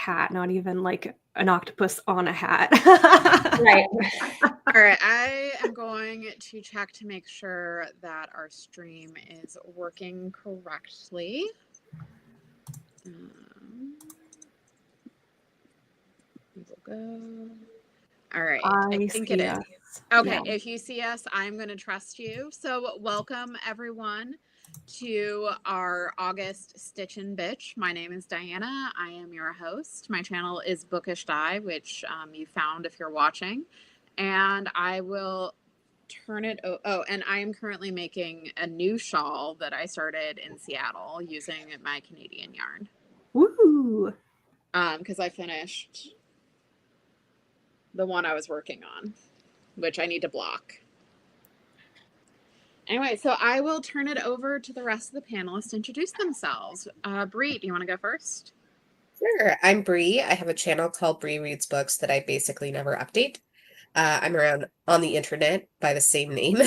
hat, not even like an octopus on a hat. Right. All right, I am going to check to make sure that our stream is working correctly. We will go. All right, I think it is. Okay, yeah. If you see us, I'm going to trust you. So welcome, everyone, to our August Stitch and Bitch. My name is Diana. I am your host. My channel is Bookish Die, which you found if you're watching. And I will turn it. Oh, and I am currently making a new shawl that I started in Seattle using my Canadian yarn. Woo! Because I finished the one I was working on, which I need to block. Anyway, so I will turn it over to the rest of the panelists to introduce themselves. Bree, do you want to go first? Sure. I'm Bree. I have a channel called Bree Reads Books that I basically never update. I'm around on the internet by the same name.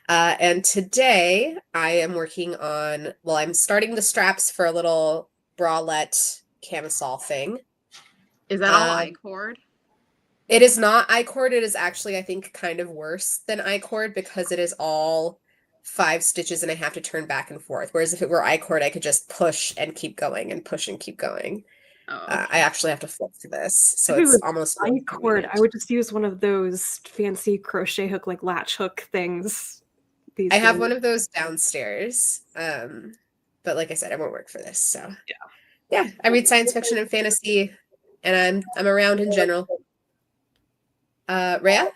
And today I am working on, well, I'm starting the straps for a little bralette camisole thing. Is that all I-cord? It is not I-cord. It is actually, I think, kind of worse than I-cord because it is all 5 stitches and I have to turn back and forth. Whereas if it were I-cord, I could just push and keep going and push and keep going. Oh, okay. I actually have to flip through this, so it's almost I-cord. I would just use one of those fancy crochet hook, like latch hook things. I have one of those downstairs, but like I said, it won't work for this. So yeah, I read science fiction and fantasy, and I'm around in general. Rhea?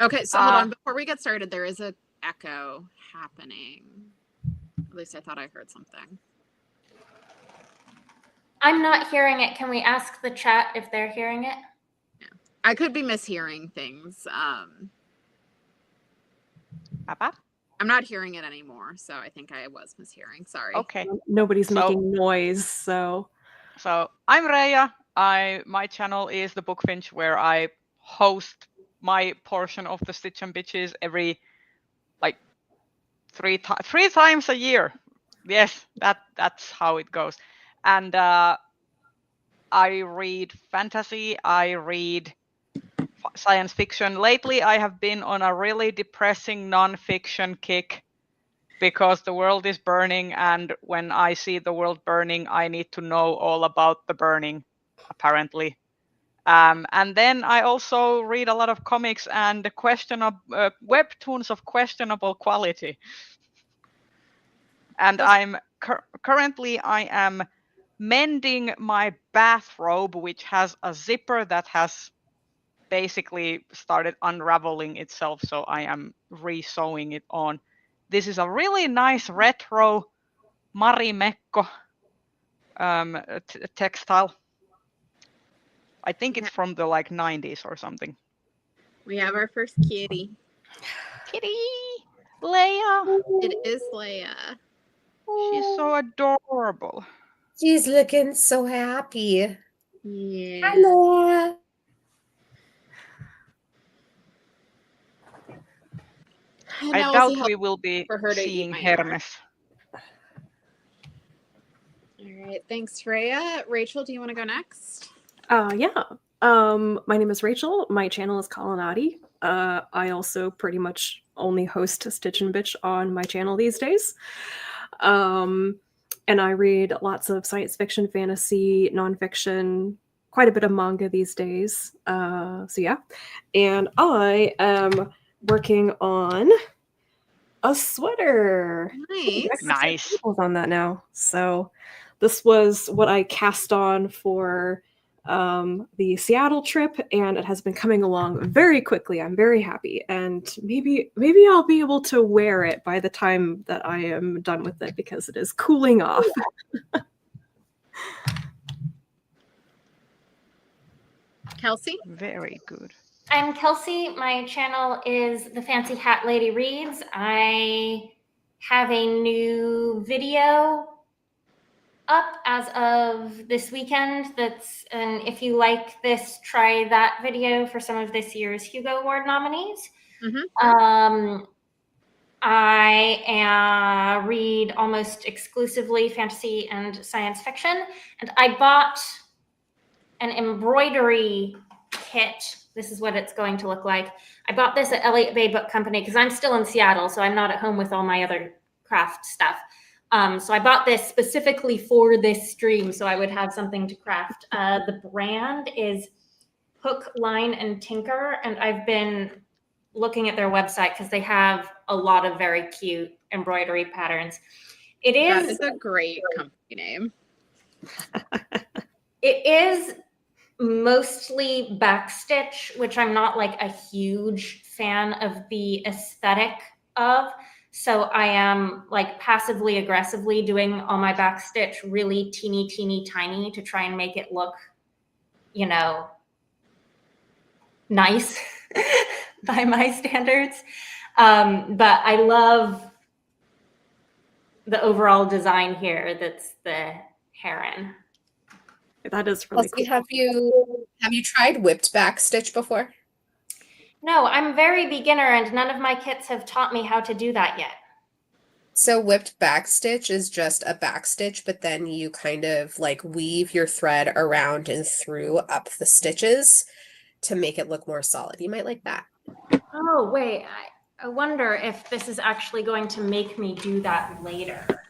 Okay, so hold on. Before we get started, there is an echo happening. At least I thought I heard something. I'm not hearing it. Can we ask the chat if they're hearing it? Yeah. I could be mishearing things. Papa? I'm not hearing it anymore, so I think I was mishearing. Sorry. Okay. Nobody's making noise, so. So I'm Rhea. My channel is The Bookfinch, where I host my portion of the Stitch and Bitches every like three times a year. Yes, that's how it goes. And I read fantasy. I read science fiction. Lately, I have been on a really depressing non-fiction kick because the world is burning, and when I see the world burning, I need to know all about the burning, apparently. And then I also read a lot of comics and webtoons of questionable quality. And I'm currently I am mending my bathrobe, which has a zipper that has basically started unraveling itself, so I am re-sewing it on. This is a really nice retro Marimekko textile. I think it's from the like 90s or something. We have our first kitty. Kitty! Leia! It is Leia. She's so adorable. She's looking so happy. Yeah. Hi, Leia. I doubt we will be seeing Hermes. All right, thanks, Rhea. Rachel, do you want to go next? Yeah. My name is Rachel. My channel is Colonati. I also pretty much only host Stitch and Bitch on my channel these days. And I read lots of science fiction, fantasy, nonfiction, quite a bit of manga these days. So yeah. And I am working on a sweater. Nice. On that now. So this was what I cast on for the Seattle trip, and it has been coming along very quickly. I'm very happy, and maybe I'll be able to wear it by the time that I am done with it because it is cooling off. Kelsey? Very good. I'm Kelsey. My channel is The Fancy Hat Lady Reads. I have a new video up as of this weekend. And if you like this, try that video for some of this year's Hugo Award nominees. Mm-hmm. I read almost exclusively fantasy and science fiction, and I bought an embroidery kit. This is what it's going to look like. I bought this at Elliott Bay Book Company because I'm still in Seattle, so I'm not at home with all my other craft stuff. So I bought this specifically for this stream, so I would have something to craft. The brand is Hook, Line, and Tinker, and I've been looking at their website because they have a lot of very cute embroidery patterns. That is a great company name. It is mostly backstitch, which I'm not like a huge fan of the aesthetic of. So I am like passively aggressively doing all my backstitch really teeny tiny to try and make it look, you know, nice by my standards. But I love the overall design here. That's the heron. That is really cool. Have you tried whipped backstitch before? No, I'm very beginner and none of my kits have taught me how to do that yet. So whipped backstitch is just a backstitch, but then you kind of like weave your thread around and through up the stitches to make it look more solid. You might like that. Oh, wait. I wonder if this is actually going to make me do that later.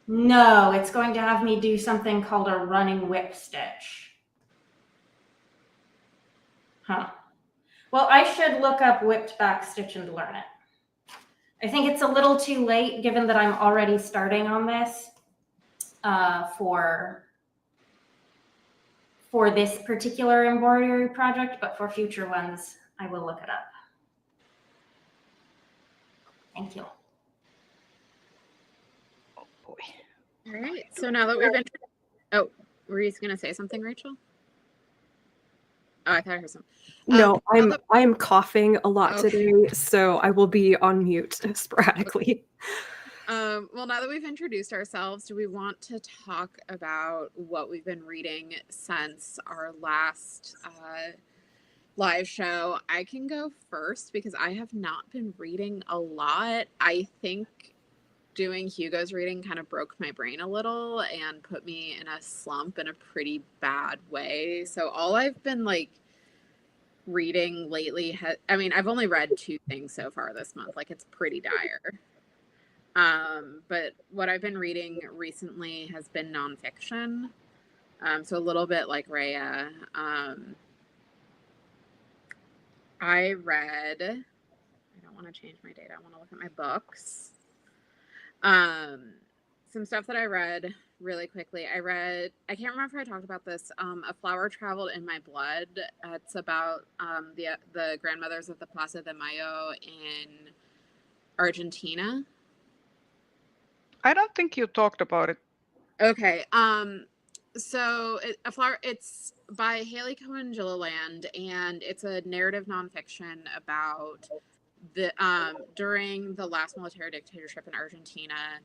No, it's going to have me do something called a running whip stitch. Huh. Well, I should look up whipped back stitch and learn it. I think it's a little too late given that I'm already starting on this for this particular embroidery project, but for future ones, I will look it up. Thank you. Oh boy. All right. So now that we've been, oh, were you going to say something, Rachel? Oh, I thought I heard something. No, I'm coughing a lot today, so I will be on mute sporadically. Well, now that we've introduced ourselves, do we want to talk about what we've been reading since our last live show? I can go first because I have not been reading a lot. I think doing Hugo's reading kind of broke my brain a little and put me in a slump in a pretty bad way. So all I've been like reading lately I've only read 2 things so far this month. Like, it's pretty dire. But what I've been reading recently has been nonfiction. So a little bit like Rhea. I don't want to change my date. I want to look at my books. Some stuff that I read really quickly. I can't remember if I talked about this. A Flower Traveled in My Blood. It's about the grandmothers of the Plaza de Mayo in Argentina. I don't think you talked about it. Okay. So it's by Haley Cohen Gilliland, and it's a narrative nonfiction about the during the last military dictatorship in Argentina,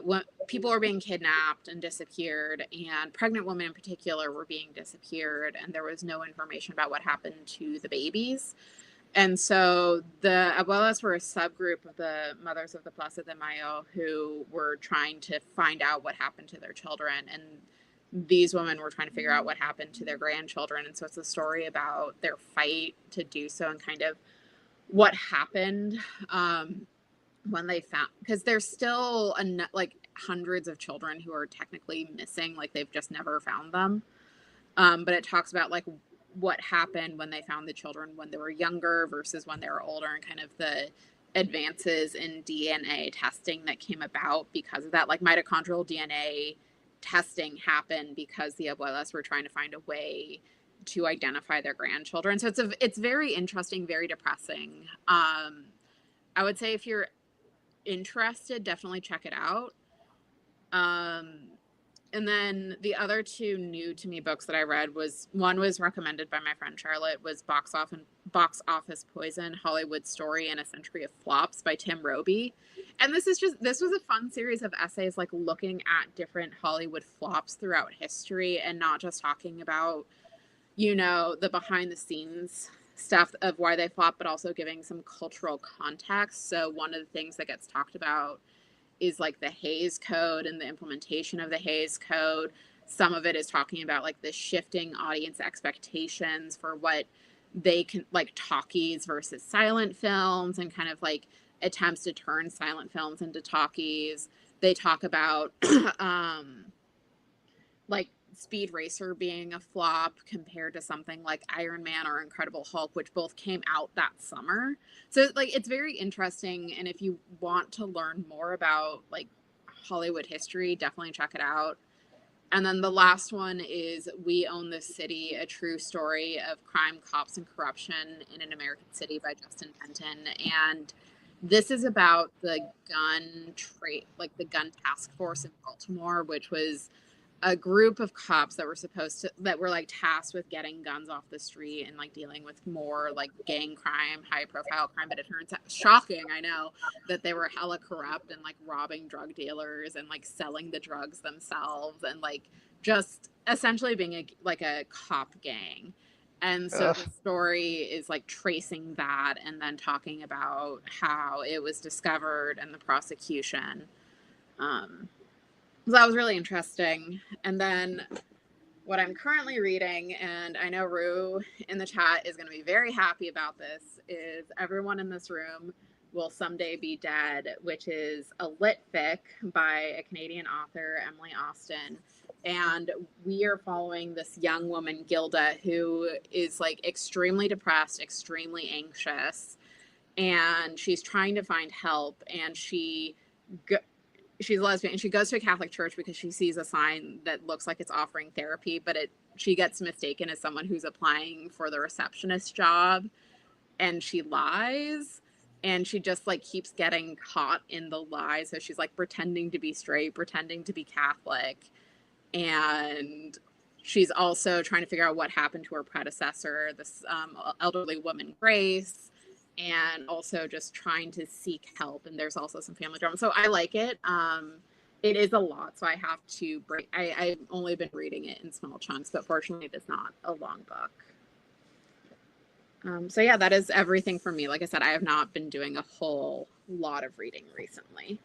when people were being kidnapped and disappeared, and pregnant women in particular were being disappeared, and there was no information about what happened to the babies. And so the abuelas were a subgroup of the mothers of the Plaza de Mayo who were trying to find out what happened to their children. And these women were trying to figure out what happened to their grandchildren. And so it's a story about their fight to do so and kind of what happened when they found, because there's still like hundreds of children who are technically missing, like they've just never found them. But it talks about like what happened when they found the children when they were younger versus when they were older, and kind of the advances in DNA testing that came about because of that. Like mitochondrial DNA testing happened because the abuelas were trying to find a way to identify their grandchildren. So it's very interesting, very depressing. I would say if you're interested, definitely check it out. And then the other 2 new to me books that I read one was recommended by my friend Charlotte, was Box Office Poison, Hollywood Story and a Century of Flops by Tim Roby. And this was a fun series of essays, like looking at different Hollywood flops throughout history and not just talking about, you know, the behind the scenes stuff of why they fought, but also giving some cultural context. So one of the things that gets talked about is like the Hays Code and the implementation of the Hays Code. Some of it is talking about like the shifting audience expectations for what they can, like talkies versus silent films, and kind of like attempts to turn silent films into talkies. They talk about like Speed Racer being a flop compared to something like Iron Man or Incredible Hulk, which both came out that summer. So like it's very interesting, and if you want to learn more about like Hollywood history, definitely check it out. And then the last one is We Own This City, a true story of crime, cops, and corruption in an American city by Justin Benton. And this is about the gun the gun task force in Baltimore, which was a group of cops that were like tasked with getting guns off the street and like dealing with more like gang crime, high profile crime. But it turns out, shocking, I know, that they were hella corrupt and like robbing drug dealers and like selling the drugs themselves, and like just essentially being a cop gang. And so the story is like tracing that and then talking about how it was discovered and the prosecution. So that was really interesting. And then what I'm currently reading, and I know Rue in the chat is going to be very happy about this, is Everyone in This Room Will Someday Be Dead, which is a lit fic by a Canadian author, Emily Austin. And we are following this young woman, Gilda, who is like extremely depressed, extremely anxious, and she's trying to find help. And she's a lesbian, and she goes to a Catholic church because she sees a sign that looks like it's offering therapy, but she gets mistaken as someone who's applying for the receptionist job, and she lies, and she just like keeps getting caught in the lie. So she's like pretending to be straight, pretending to be Catholic, and she's also trying to figure out what happened to her predecessor, this elderly woman, Grace, and also just trying to seek help. And there's also some family drama. So I like it. It is a lot, so I have to break. I've only been reading it in small chunks, but fortunately it is not a long book. So yeah, that is everything for me. Like I said, I have not been doing a whole lot of reading recently.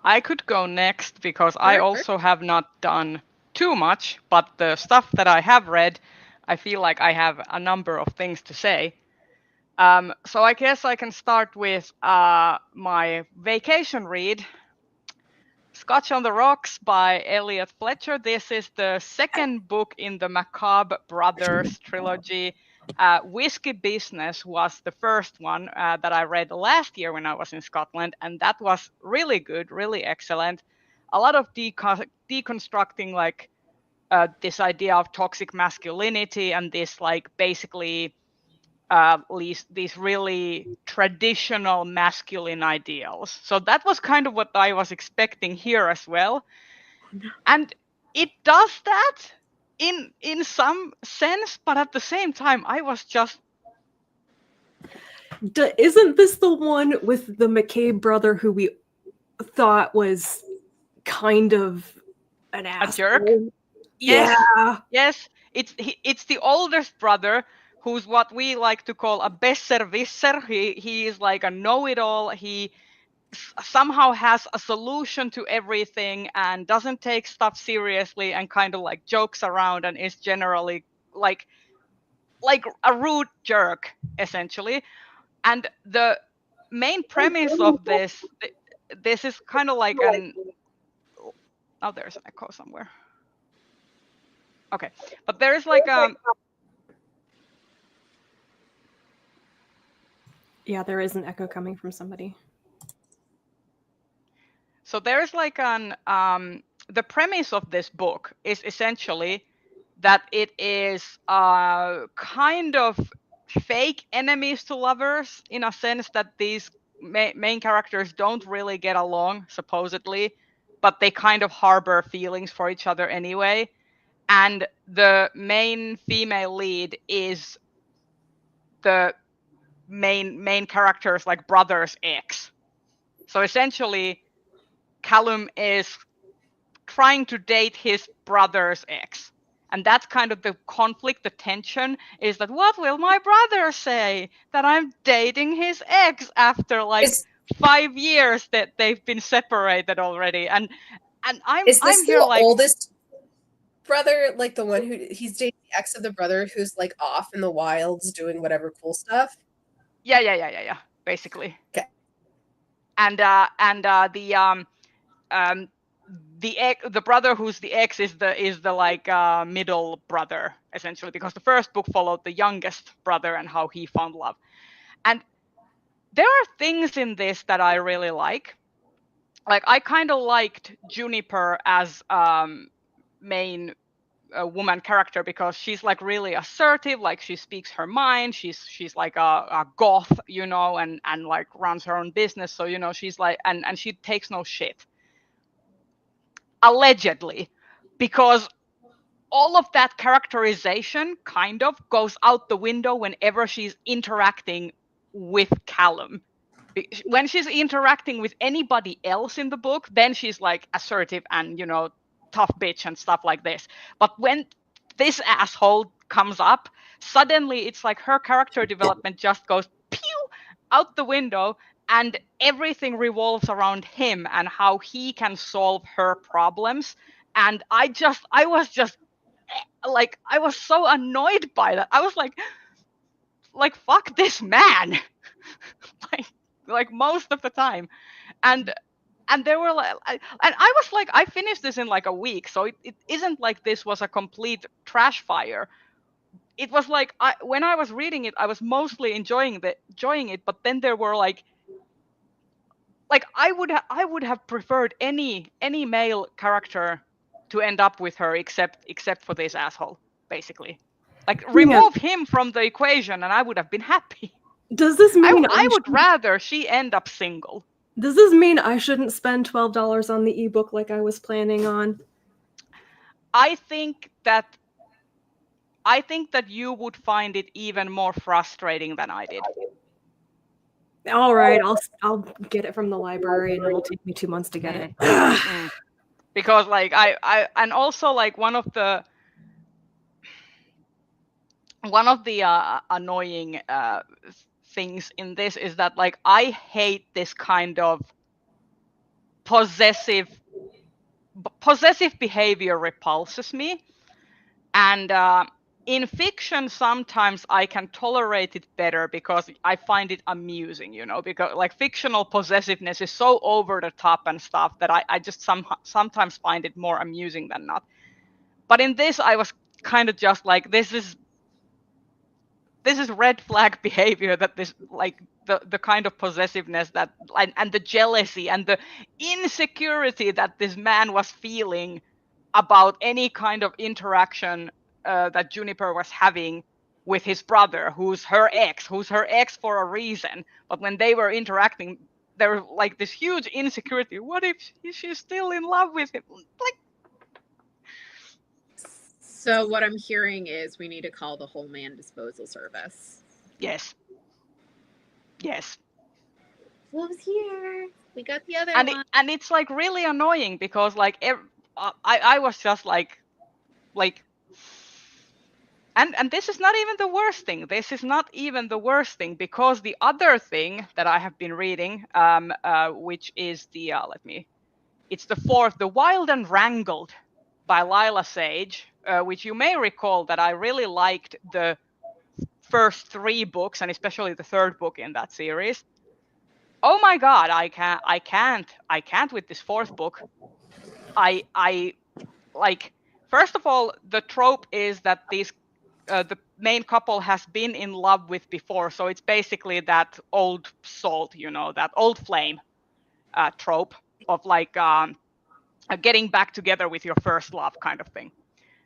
I could go next because I also have not done too much, but the stuff that I have read, I feel like I have a number of things to say. So I guess I can start with my vacation read, Scotch on the Rocks by Elliot Fletcher. This is the second book in the Macabre Brothers trilogy. Whiskey Business was the first one that I read last year when I was in Scotland, and that was really good, really excellent. A lot of deconstructing like this idea of toxic masculinity and this like basically these really traditional masculine ideals. So that was kind of what I was expecting here as well. And it does that in some sense, but at the same time, I was just... Isn't this the one with the McCabe brother who we thought was kind of an asshole? A jerk? Yeah. Yes, it's the oldest brother who's what we like to call a besserwisser. He is like a know-it-all. He somehow has a solution to everything and doesn't take stuff seriously and kind of like jokes around and is generally like a rude jerk, essentially. And the main premise of this is kind of like an... Oh, there's an echo somewhere. Okay, but there is like Yeah, there is an echo coming from somebody. So there's like the premise of this book is essentially that it is kind of fake enemies to lovers, in a sense that these main characters don't really get along, supposedly, but they kind of harbor feelings for each other anyway. And the main female lead is the main character's like brother's ex. So essentially, Callum is trying to date his brother's ex. And that's kind of the conflict, the tension is that what will my brother say that I'm dating his ex after like 5 years that they've been separated already. And I'm here the like oldest brother, like the one who he's dating the ex of the brother who's like off in the wilds doing whatever cool stuff? Yeah, basically. Okay. And the brother who's the ex is the like middle brother essentially, because the first book followed the youngest brother and how he found love. And there are things in this that I really like I kind of liked Juniper as main woman character, because she's like really assertive, like she speaks her mind, she's like a goth, you know, and like runs her own business, so you know she's like and she takes no shit, allegedly, because all of that characterization kind of goes out the window whenever she's interacting with Callum. When she's interacting with anybody else in the book, then she's like assertive and, you know, tough bitch and stuff like this. But when this asshole comes up, suddenly it's like her character development just goes pew out the window, and everything revolves around him and how he can solve her problems. And I was just like, I was so annoyed by that. I was like fuck this man. like most of the time. And they were like, I was like, I finished this in like a week, so it isn't like this was a complete trash fire. It was like when I was reading it, I was mostly enjoying it, but then there were like I would have preferred any male character to end up with her except for this asshole, basically. Like remove him from the equation and I would have been happy. Does this mean I would rather she end up single? Does this mean I shouldn't spend $12 on the ebook like I was planning on? I think that you would find it even more frustrating than I did. All right, I'll get it from the library, and it'll take me 2 months to get it. Because like I and also like one of the annoying things in this is that like I hate this kind of possessive behavior repulses me, and in fiction sometimes I can tolerate it better because I find it amusing, you know, because like fictional possessiveness is so over the top and stuff that I just sometimes find it more amusing than not. But in this I was kind of just like, this is red flag behavior, that this like the kind of possessiveness that and the jealousy and the insecurity that this man was feeling about any kind of interaction that Juniper was having with his brother, who's her ex for a reason. But when they were interacting, there was like this huge insecurity. What if she's still in love with him? Like. So what I'm hearing is we need to call the whole man disposal service. Yes. Wolf's here. We got the other one. And it's like really annoying because like I was just like, and this is not even the worst thing. This is not even the worst thing, because the other thing that I have been reading, which is the it's the fourth, The Wild and Wrangled by Lila Sage, which you may recall that I really liked the first 3 books and especially the 3rd book in that series. Oh my god, I can't with this 4th book. I like, first of all, the trope is that these the main couple has been in love with before, so it's basically that old salt, you know, that old flame trope of like getting back together with your first love kind of thing.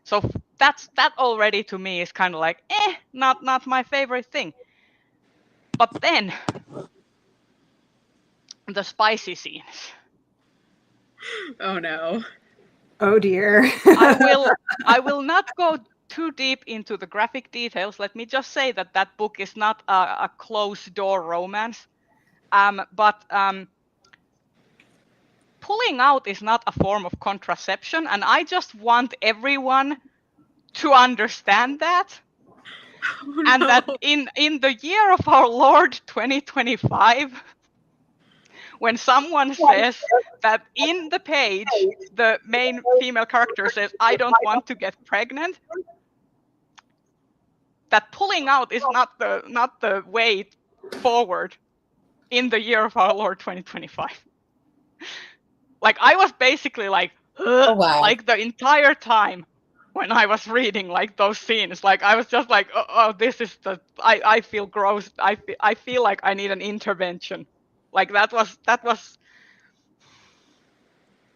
So that already to me is kind of like not my favorite thing. But then the spicy scenes. Oh no. Oh dear. I will not go too deep into the graphic details. Let me just say that book is not a closed door romance. But pulling out is not a form of contraception, and I just want everyone to understand that. Oh, And that no. in the year of our Lord 2025, when someone says that in the page, the main female character says, "I don't want to get pregnant," that pulling out is not the way forward in the year of our Lord 2025. Like, I was basically like, Oh, wow. like the entire time when I was reading like those scenes. Like, I was just like, oh, this is I feel gross. I feel like I need an intervention. Like, that was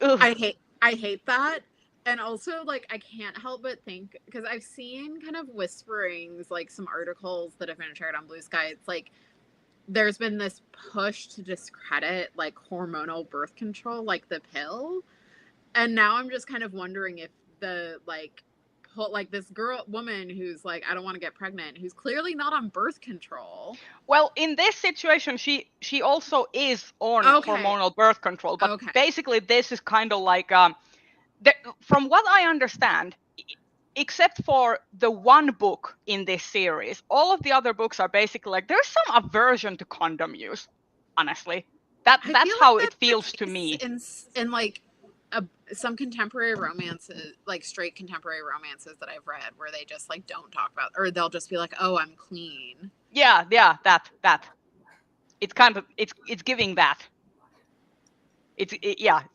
ugh. I hate that. And also, like, I can't help but think, because I've seen kind of whisperings, like some articles that have been shared on Blue Sky. It's like there's been this push to discredit like hormonal birth control, like the pill. And now I'm just kind of wondering if the like this woman who's like, I don't want to get pregnant, who's clearly not on birth control. Well, in this situation, she also is on hormonal birth control, but basically this is kind of like from what I understand, except for the one book in this series, all of the other books are basically like, there's some aversion to condom use. Honestly, that's how it feels to me. In like some contemporary romances, like straight contemporary romances that I've read, where they just like don't talk about, or they'll just be like, "Oh, I'm clean." Yeah, that. It's kind of it's giving that.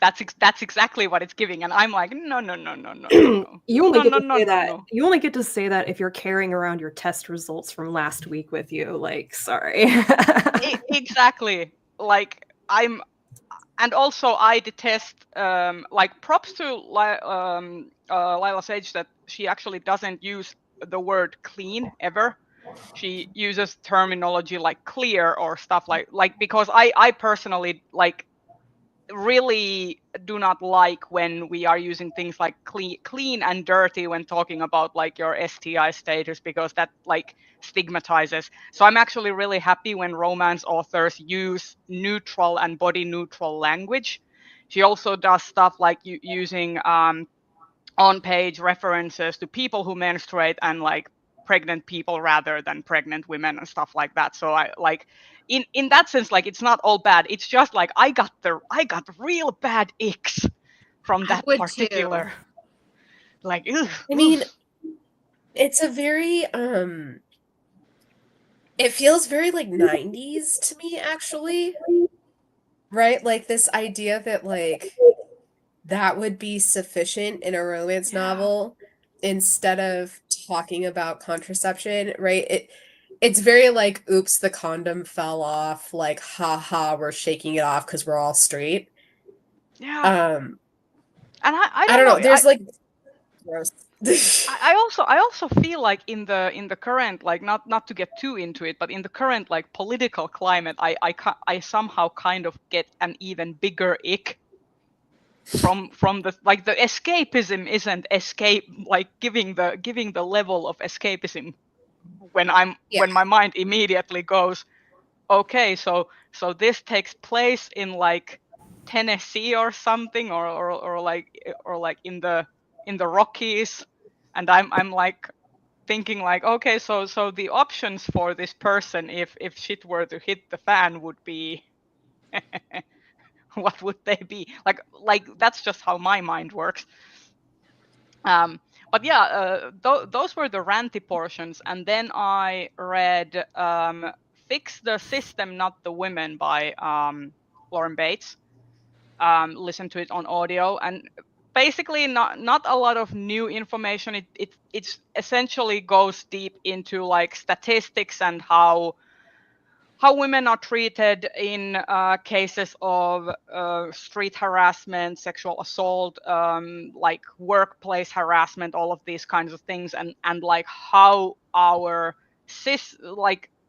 That's exactly what it's giving, and I'm like, no. You only get to say that. You only get to say that if you're carrying around your test results from last week with you. Like, sorry. Exactly. Like, and also I detest. Like, props to Lila Sage that she actually doesn't use the word clean ever. She uses terminology like clear or stuff like because I personally like really do not like when we are using things like clean and dirty when talking about like your STI status, because that like stigmatizes. So I'm actually really happy when romance authors use neutral and body neutral language. She also does stuff like using on-page references to people who menstruate and like pregnant people rather than pregnant women and stuff like that. So I like in that sense, like, it's not all bad. It's just like I got real bad icks from that particular too. Like, ugh, I mean, it's a very it feels very like 90s to me, actually. Right? Like this idea that like that would be sufficient in a romance novel instead of talking about contraception, right? It's very like, oops, the condom fell off, like, haha, we're shaking it off because we're all straight. Yeah. And I don't know. There's like gross. I also feel like in the current, like, not to get too into it, but in the current like political climate, I somehow kind of get an even bigger ick from the like the escapism isn't escape, like giving the level of escapism when when my mind immediately goes, okay, so this takes place in like Tennessee or something, or like in the Rockies, and I'm like thinking like, okay, so the options for this person if shit were to hit the fan would be what would they be? Like that's just how my mind works. But yeah, those were the ranty portions, and then I read "Fix the System, Not the Women" by Lauren Bates. Listen to it on audio, and basically not a lot of new information. It's essentially goes deep into like statistics and how women are treated in cases of street harassment, sexual assault, like workplace harassment, all of these kinds of things, and like how our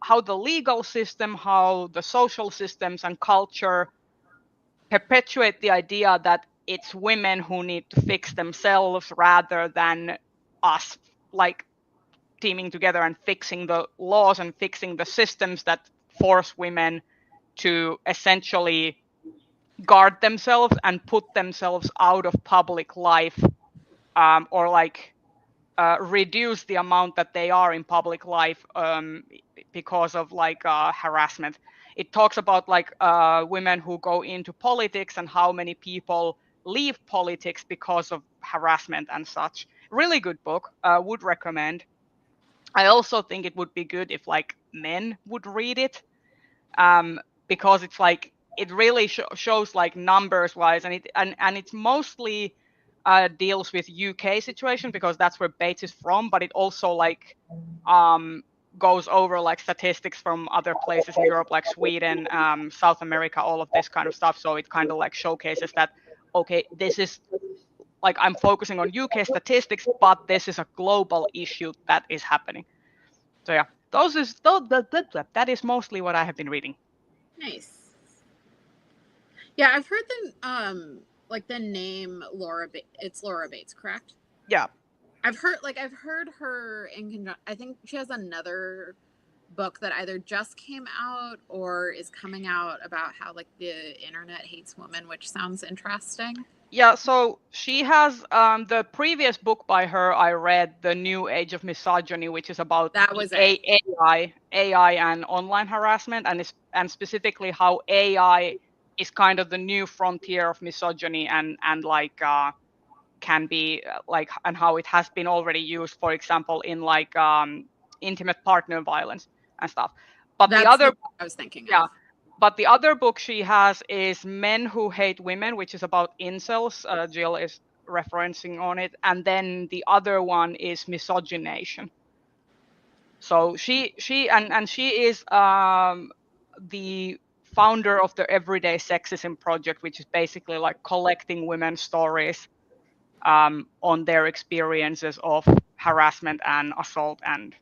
how the legal system, how the social systems and culture perpetuate the idea that it's women who need to fix themselves rather than us, like, teaming together and fixing the laws and fixing the systems that force women to essentially guard themselves and put themselves out of public life, or like reduce the amount that they are in public life because of like harassment. It talks about like women who go into politics and how many people leave politics because of harassment and such. Really good book. Would recommend. I also think it would be good if like men would read it, because it's like it really shows like numbers wise, and it's mostly deals with UK situation because that's where Bates is from, but it also like goes over like statistics from other places in Europe, like Sweden, South America, all of this kind of stuff. So it kind of like showcases that, okay, this is like I'm focusing on UK statistics, but this is a global issue that is happening. So yeah, that is mostly what I have been reading. Nice. Yeah, I've heard the like the name Laura. It's Laura Bates, correct? Yeah. I've heard her in conjunction. I think she has another book that either just came out or is coming out about how like the internet hates women, which sounds interesting. Yeah, so she has the previous book by her I read, The New Age of Misogyny, which is about AI and online harassment, and specifically how AI is kind of the new frontier of misogyny and like can be like, and how it has been already used, for example, in like intimate partner violence and stuff. But that's the other I was thinking yeah. of. But the other book she has is Men Who Hate Women, which is about incels. Jill is referencing on it. And then the other one is Misogynation. So she is the founder of the Everyday Sexism Project, which is basically like collecting women's stories on their experiences of harassment and assault and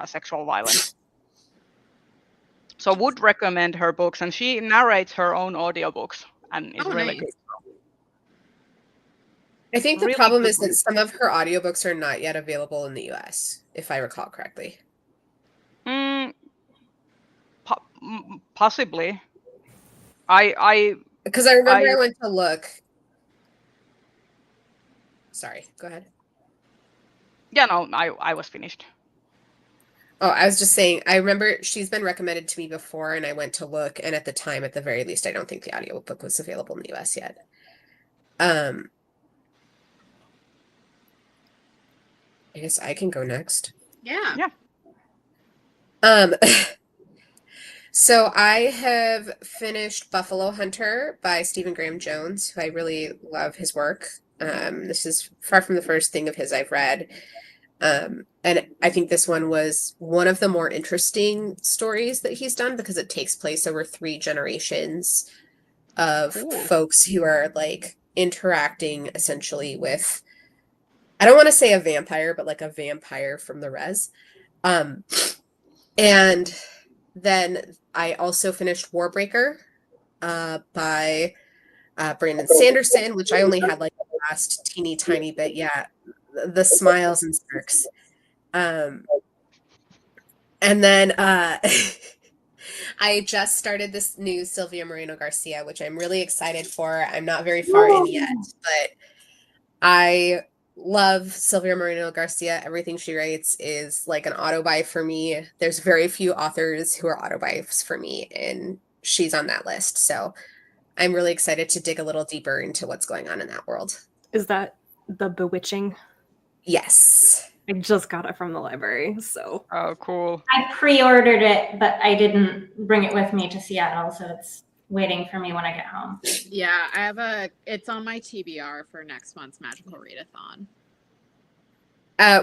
sexual violence. So would recommend her books, and she narrates her own audiobooks, and it's really nice. good. I think the problem is that some of her audiobooks are not yet available in the US, if I recall correctly. Possibly. Because I remember I went to look. Sorry, go ahead. Yeah, no, I was finished. Oh, I was just saying, I remember she's been recommended to me before, and I went to look, and at the time, at the very least, I don't think the audiobook was available in the US yet. I guess I can go next. Yeah. So I have finished Buffalo Hunter by Stephen Graham Jones, who I really love his work. This is far from the first thing of his I've read. And I think this one was one of the more interesting stories that he's done because it takes place over 3 generations of folks who are like interacting essentially with, I don't want to say a vampire, but like a vampire from the res. And then I also finished Warbreaker by Brandon Sanderson, which I only had like the last teeny tiny bit. Yeah, the smiles and smirks. And then I just started this new Silvia Moreno Garcia, which I'm really excited for. I'm not very far in yet, but I love Silvia Moreno Garcia. Everything she writes is like an auto-buy for me. There's very few authors who are auto-buys for me, and she's on that list. So I'm really excited to dig a little deeper into what's going on in that world. Is that The Bewitching? Yes. I just got it from the library, so. Oh, cool. I pre-ordered it, but I didn't bring it with me to Seattle, so it's waiting for me when I get home. Yeah, it's on my TBR for next month's Magical Readathon.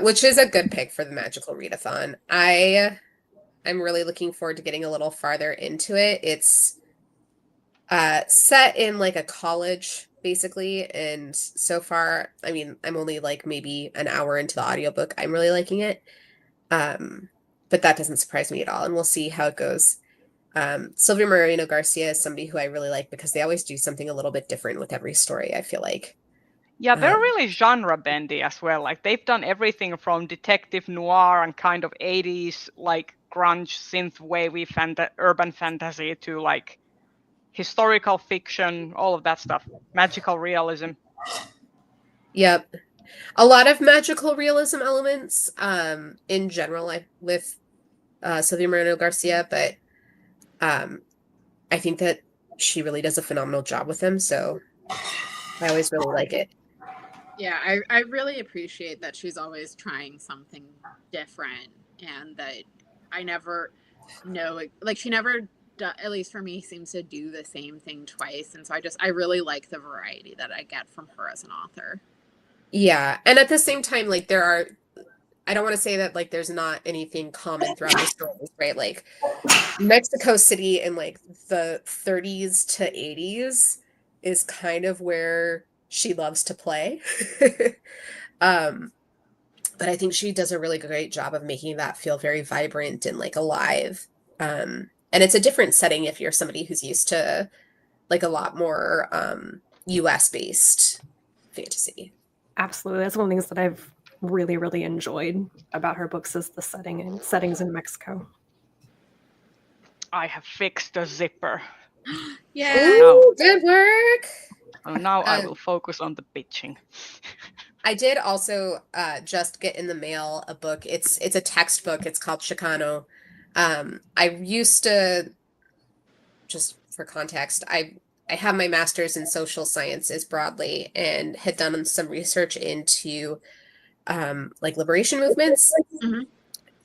Which is a good pick for the Magical Readathon. I'm really looking forward to getting a little farther into it. It's set in like a college, basically, and so far, I mean, I'm only like maybe an hour into the audiobook. I'm really liking it. But that doesn't surprise me at all, and we'll see how it goes. Silvia Moreno Garcia is somebody who I really like because they always do something a little bit different with every story, I feel like. Yeah, they're really genre bendy as well. Like they've done everything from detective noir and kind of 80s like grunge synth wavy urban fantasy to like historical fiction, all of that stuff. Magical realism. Yep. a lot of magical realism elements in general with Sylvia Moreno Garcia, but I think that she really does a phenomenal job with them, so I always really like it. Yeah, I really appreciate that she's always trying something different, and that I never know, like she never, at least for me, seems to do the same thing twice. And so I really like the variety that I get from her as an author. Yeah, and at the same time, like I don't want to say that like there's not anything common throughout the stories, right? Like Mexico City in like the 30s to 80s is kind of where she loves to play. But I think she does a really great job of making that feel very vibrant and like alive. And it's a different setting if you're somebody who's used to like a lot more US based fantasy. Absolutely. That's one of the things that I've really, really enjoyed about her books is the settings in Mexico. I have fixed the zipper. Yeah. Ooh, good work. So now I will focus on the pitching. I did also just get in the mail a book. It's a textbook. It's called Chicano. I used to, just for context, I have my master's in social sciences broadly and had done some research into like liberation movements. Mm-hmm.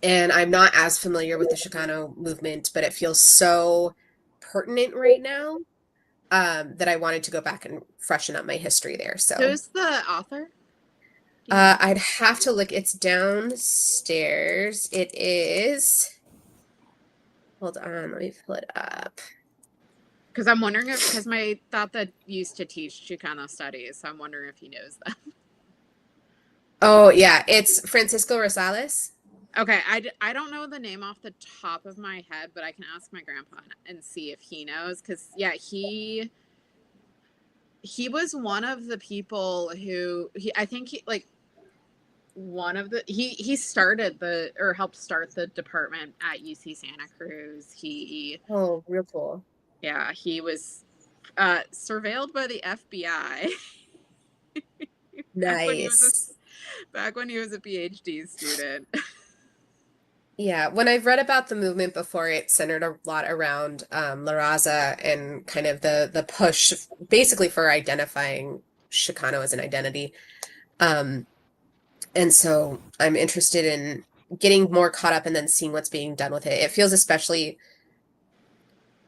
And I'm not as familiar with the Chicano movement, but it feels so pertinent right now that I wanted to go back and freshen up my history there. So who's the author? I'd have to look. It's downstairs. It is. Hold on, let me pull it up. Because I'm wondering if, because my thought that used to teach Chicano studies, so I'm wondering if he knows them. Oh yeah, it's Francisco Rosales. Okay, I don't know the name off the top of my head, but I can ask my grandpa and see if he knows. Because yeah, he was one of the people who I think he started or helped start the department at UC Santa Cruz. Oh, real cool. Yeah, he was surveilled by the FBI. Nice. Back when he was a PhD student. Yeah, when I've read about the movement before, it centered a lot around La Raza and kind of the push basically for identifying Chicano as an identity. And so I'm interested in getting more caught up and then seeing what's being done with it. It feels especially,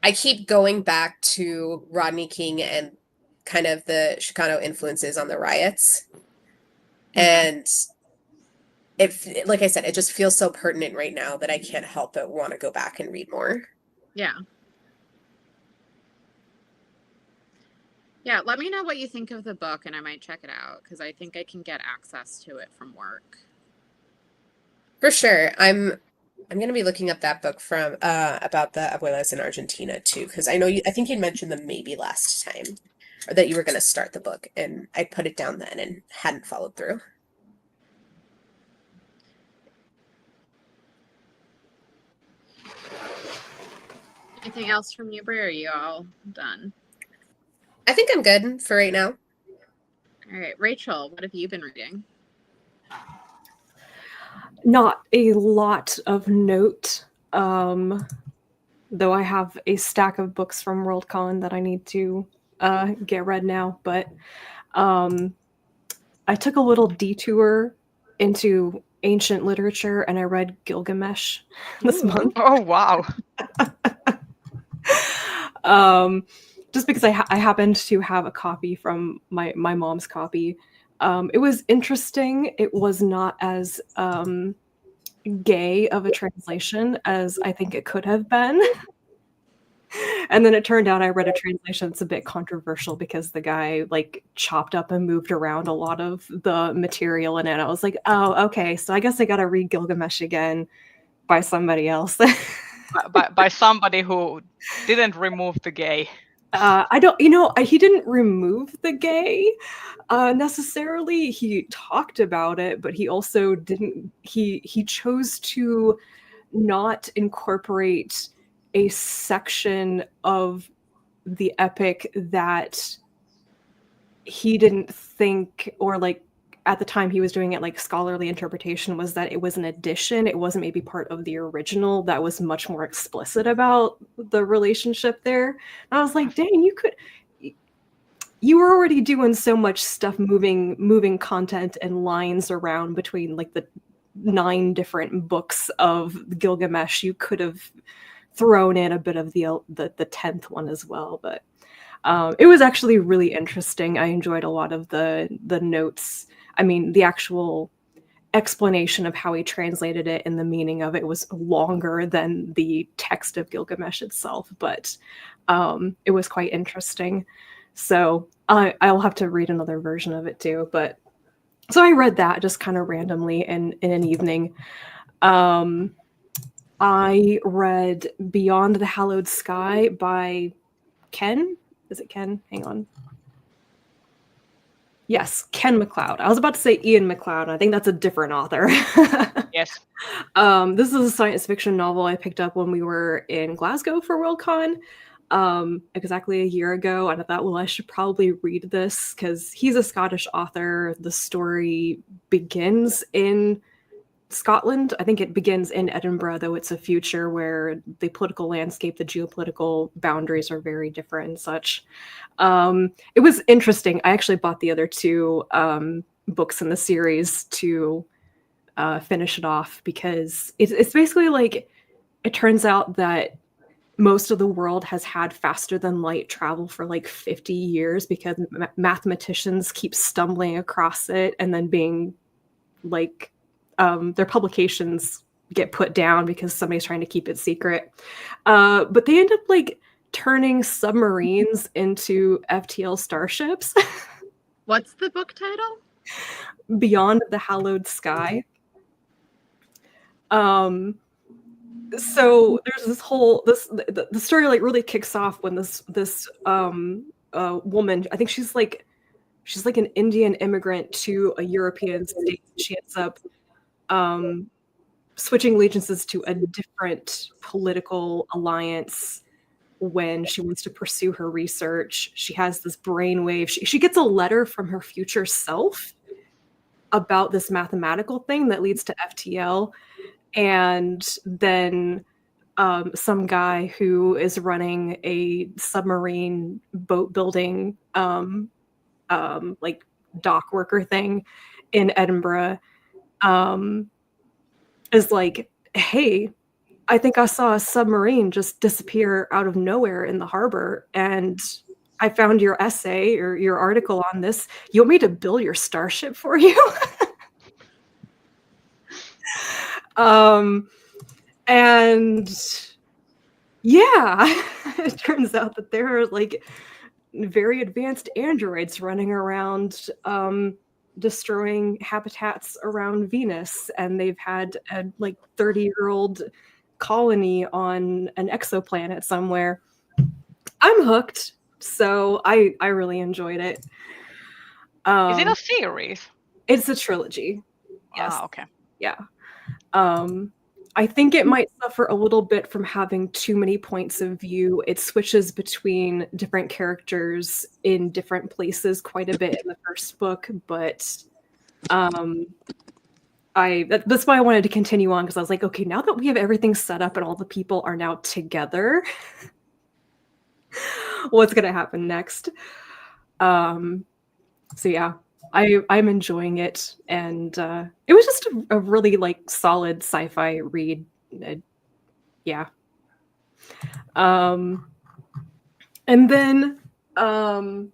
I keep going back to Rodney King and kind of the Chicano influences on the riots. And like I said, it just feels so pertinent right now that I can't help but want to go back and read more. Yeah. Yeah, let me know what you think of the book and I might check it out because I think I can get access to it from work. For sure. I'm going to be looking up that book from about the abuelas in Argentina too, because I think you'd mentioned them maybe last time, or that you were going to start the book, and I put it down then and hadn't followed through. Anything else from you, Brie? Or are you all done? I think I'm good for right now. All right, Rachel, what have you been reading? Not a lot of note, though I have a stack of books from Worldcon that I need to get read now. But I took a little detour into ancient literature and I read Gilgamesh this month. Oh, wow. Just because I happened to have a copy from my mom's copy. It was interesting. It was not as gay of a translation as I think it could have been. And then it turned out I read a translation that's a bit controversial because the guy like chopped up and moved around a lot of the material in it. I was like, oh, okay, so I guess I gotta read Gilgamesh again by somebody else. by somebody who didn't remove the gay. He didn't remove the gay necessarily. He talked about it, but he also didn't, he chose to not incorporate a section of the epic that he didn't think, or like at the time he was doing it, like scholarly interpretation was that it was an addition. It wasn't maybe part of the original that was much more explicit about the relationship there. And I was like, dang, you were already doing so much stuff, moving content and lines around between like the 9 different books of Gilgamesh. You could have thrown in a bit of the 10th one as well, but it was actually really interesting. I enjoyed a lot of the notes. I mean, the actual explanation of how he translated it and the meaning of it was longer than the text of Gilgamesh itself, but it was quite interesting. So I'll have to read another version of it too. But so I read that just kind of randomly in an evening. I read Beyond the Hallowed Sky by Ken. Is it Ken? Hang on. Yes, Ken MacLeod. I was about to say Ian MacLeod. I think that's a different author. Yes. This is a science fiction novel I picked up when we were in Glasgow for Worldcon. Exactly a year ago, and I thought, well, I should probably read this because he's a Scottish author. The story begins in Scotland. I think it begins in Edinburgh, though it's a future where the political landscape, the geopolitical boundaries are very different and such. It was interesting. I actually bought the other 2 books in the series to finish it off because it's basically like, it turns out that most of the world has had faster than light travel for like 50 years because mathematicians keep stumbling across it and then being like, their publications get put down because somebody's trying to keep it secret. But they end up like turning submarines into FTL starships. What's the book title? Beyond the Hallowed Sky. So there's this whole the story like really kicks off when this woman, I think she's like an Indian immigrant to a European state. She ends up switching allegiances to a different political alliance when she wants to pursue her research. She has this brainwave. She gets a letter from her future self about this mathematical thing that leads to FTL. And then some guy who is running a submarine boat building like dock worker thing in Edinburgh is like, hey, I think I saw a submarine just disappear out of nowhere in the harbor, and I found your essay or your article on this. You want me to build your starship for you? And yeah, it turns out that there are like very advanced androids running around destroying habitats around Venus, and they've had a like 30-year-old colony on an exoplanet somewhere. I'm hooked, so I really enjoyed it. Is it a series? It's a trilogy. Yes. Ah, okay. Yeah. I think it might suffer a little bit from having too many points of view. It switches between different characters in different places quite a bit in the first book, but that's why I wanted to continue on, because I was like, okay, now that we have everything set up and all the people are now together, what's gonna happen next? So yeah. I'm enjoying it, and it was just a really like solid sci-fi read. Yeah. And then while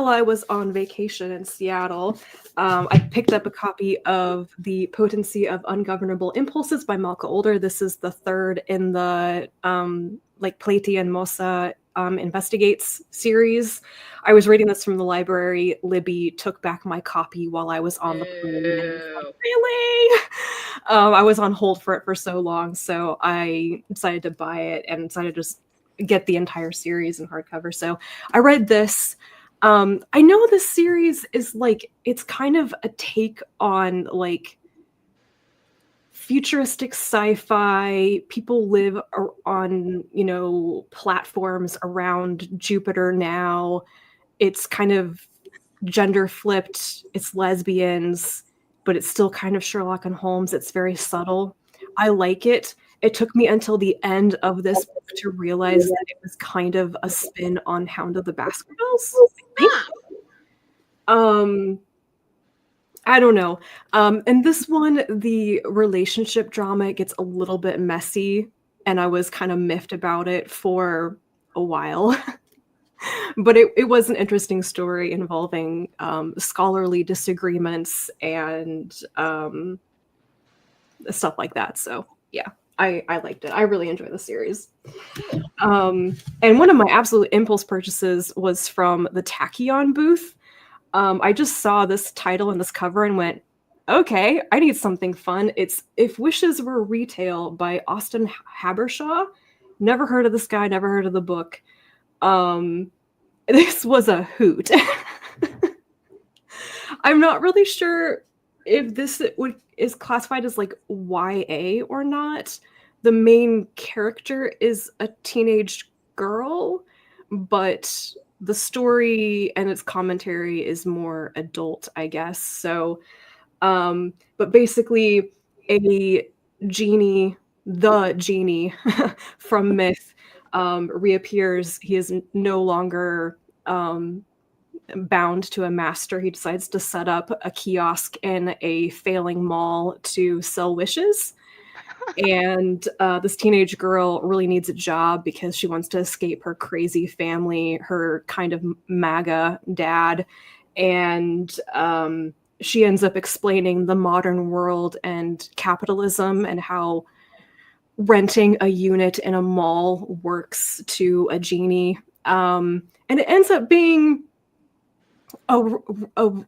I was on vacation in Seattle, I picked up a copy of The Potency of Ungovernable Impulses by Malka Older. This is the 3rd in the like Platy and Mosa Investigates series. I was reading this from the library. Libby took back my copy while I was on the plane. Like, really? I was on hold for it for so long, so I decided to buy it and decided to just get the entire series in hardcover. So I read this. I know this series is like, it's kind of a take on like futuristic sci-fi. People live on, you know, platforms around Jupiter now. It's kind of gender flipped, it's lesbians, but it's still kind of Sherlock and Holmes. It's very subtle. I like it. It took me until the end of this book to realize that it was kind of a spin on Hound of the Baskervilles. I don't know. And this one, the relationship drama gets a little bit messy, and I was kind of miffed about it for a while. But it was an interesting story involving scholarly disagreements and stuff like that. So yeah, I liked it. I really enjoy the series. And one of my absolute impulse purchases was from the Tachyon booth. I just saw this title and this cover and went, okay, I need something fun. It's If Wishes Were Retail by Austin Habershaw. Never heard of this guy, never heard of the book. This was a hoot. I'm not really sure if this is classified as like YA or not. The main character is a teenage girl, but the story and its commentary is more adult, I guess. So, but basically the genie from Myth reappears. He is no longer bound to a master. He decides to set up a kiosk in a failing mall to sell wishes. And this teenage girl really needs a job because she wants to escape her crazy family, her kind of MAGA dad. And she ends up explaining the modern world and capitalism and how renting a unit in a mall works to a genie. And it ends up being a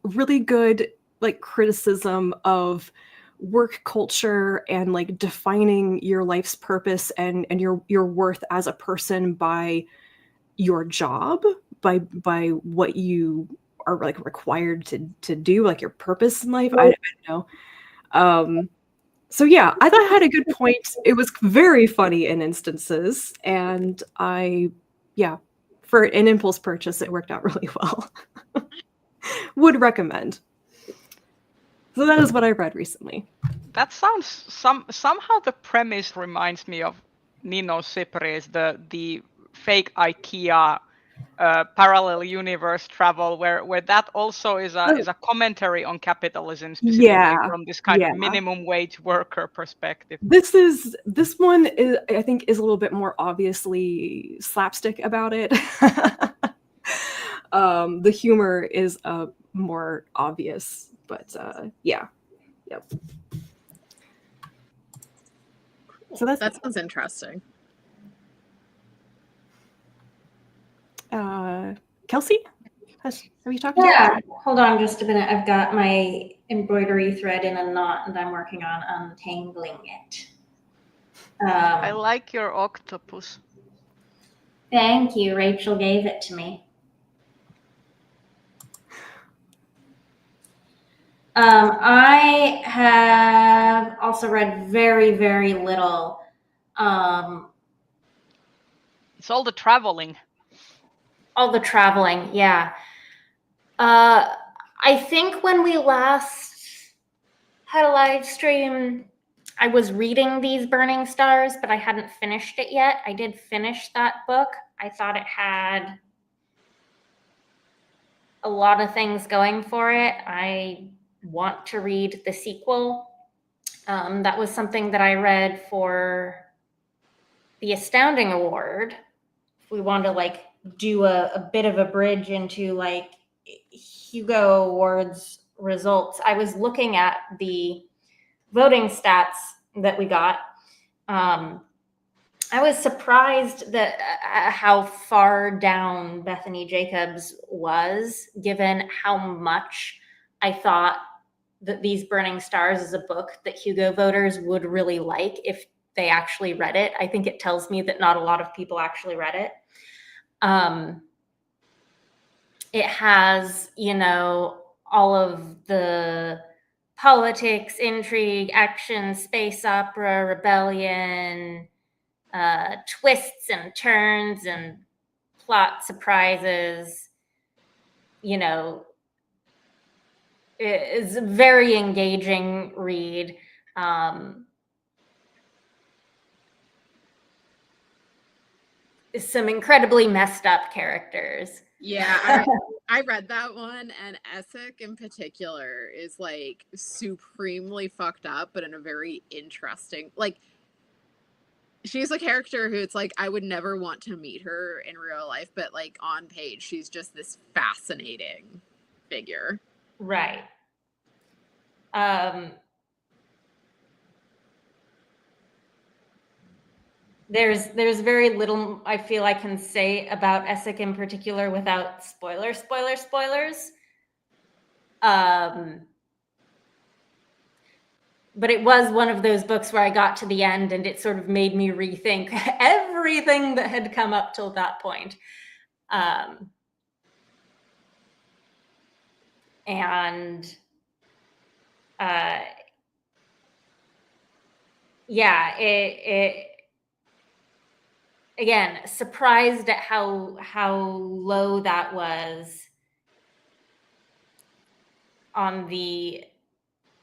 really good like criticism of work culture and like defining your life's purpose and your worth as a person by your job, by what you are like required to do, like your purpose in life. I don't know. So yeah, I thought it had a good point. It was very funny in instances, and for an impulse purchase, it worked out really well. Would recommend. So that is what I read recently. That sounds somehow the premise reminds me of Nino Cipri's the fake IKEA parallel universe travel, where that also is a commentary on capitalism, specifically from this kind of minimum wage worker perspective. This one is, I think, is a little bit more obviously slapstick about it. The humor is more obvious, but yeah. Yep. So that sounds interesting. Kelsey, have you talked? Yeah, hold on just a minute. I've got my embroidery thread in a knot, and I'm working on untangling it. I like your octopus. Thank you. Rachel gave it to me. I have also read very, very little. It's all the traveling. All the traveling, yeah. I think when we last had a live stream, I was reading These Burning Stars, but I hadn't finished it yet. I did finish that book. I thought it had a lot of things going for it. I want to read the sequel. That was something that I read for the Astounding Award. If we want to like do a bit of a bridge into like Hugo Awards results, I was looking at the voting stats that we got. I was surprised that how far down Bethany Jacobs was, given how much I thought that These Burning Stars is a book that Hugo voters would really like if they actually read it. I think it tells me that not a lot of people actually read it. It has, all of the politics, intrigue, action, space opera, rebellion, twists and turns and plot surprises, is a very engaging read. Some incredibly messed up characters. Yeah, I read that one, and Essek in particular is like supremely fucked up, but in a very interesting, like, she's a character who it's like I would never want to meet her in real life, but like on page, she's just this fascinating figure. Right. There's very little I feel I can say about Essek in particular without spoilers. But it was one of those books where I got to the end and it sort of made me rethink everything that had come up till that point. Yeah, it again, surprised at how low that was on the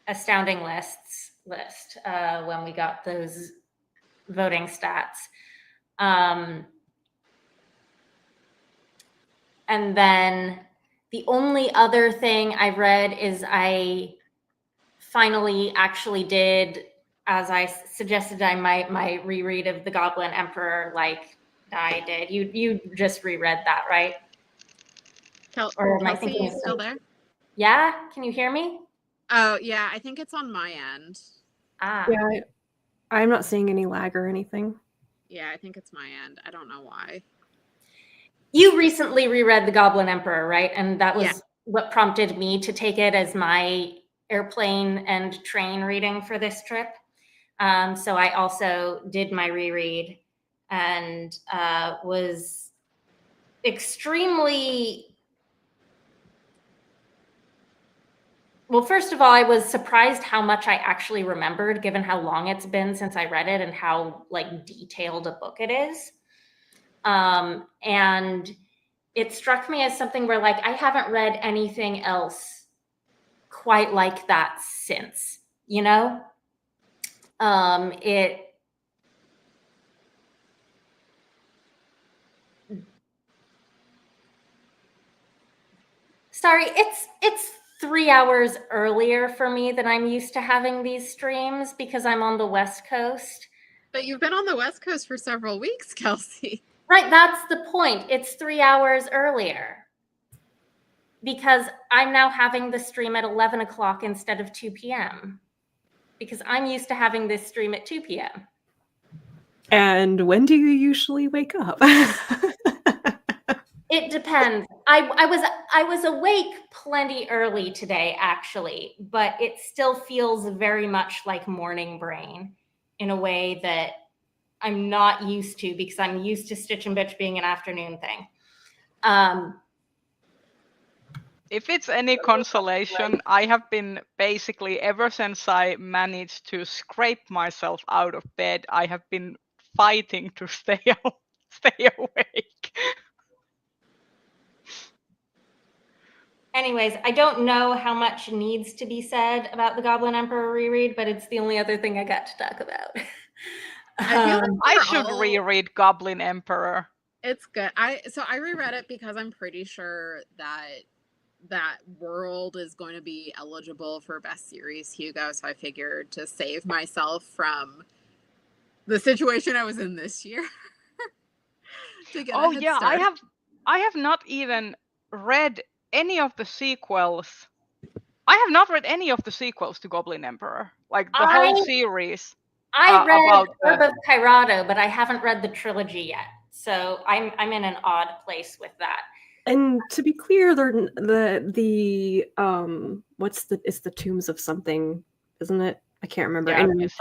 astounding list when we got those voting stats. And then the only other thing I read is I finally actually did, as I suggested, my reread of The Goblin Emperor, like I did. You just reread that, right? Or am I thinking you still there? Yeah, can you hear me? Oh yeah, I think it's on my end. Yeah, I'm not seeing any lag or anything. Yeah, I think it's my end. I don't know why. You recently reread The Goblin Emperor, right? And that was what prompted me to take it as my airplane and train reading for this trip. So I also did my reread and was extremely... Well, first of all, I was surprised how much I actually remembered, given how long it's been since I read it and how like detailed a book it is. And it struck me as something where like I haven't read anything else quite like that since, you know? Sorry, it's 3 hours earlier for me than I'm used to having these streams because I'm on the West Coast. But you've been on the West Coast for several weeks, Kelsey. Right, that's the point. It's 3 hours earlier because I'm now having the stream at 11 o'clock instead of 2 p.m. because I'm used to having this stream at 2 p.m. And when do you usually wake up? It depends. I was awake plenty early today, actually, but it still feels very much like morning brain in a way that I'm not used to because I'm used to Stitch and Bitch being an afternoon thing. If it's any consolation, I have been basically, ever since I managed to scrape myself out of bed, I have been fighting to stay awake. Anyways, I don't know how much needs to be said about the Goblin Emperor reread, but it's the only other thing I got to talk about. I should reread Goblin Emperor. It's good. I reread it because I'm pretty sure that world is going to be eligible for Best Series Hugo, so I figured to save myself from the situation I was in this year. Oh yeah, I have not even read any of the sequels. I have not read any of the sequels to Goblin Emperor, like the whole series. I read Herb of Kairado, but I haven't read the trilogy yet, so I'm in an odd place with that. And to be clear, it's the Tombs of something, isn't it? I can't remember. Yeah, it's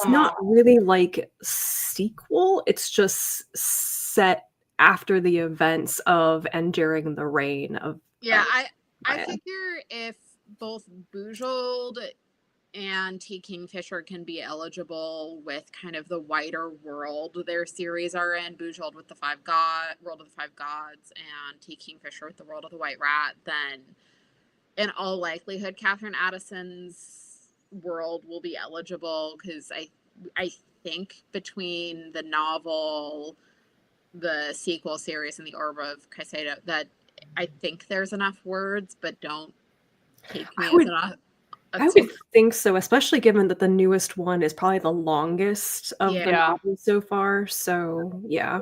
not really like sequel. It's just set after the events of and during the reign of. Yeah, I figure if both Bujold and T. Kingfisher can be eligible with kind of the wider world their series are in, Bujold with the World of the Five Gods, and T. Kingfisher with the World of the White Rat, then in all likelihood, Catherine Addison's world will be eligible, because I think between the novel, the sequel series, and the Orb of Caicedo, that I think there's enough words, but don't take me I would think so, especially given that the newest one is probably the longest of the novels so far. So, yeah.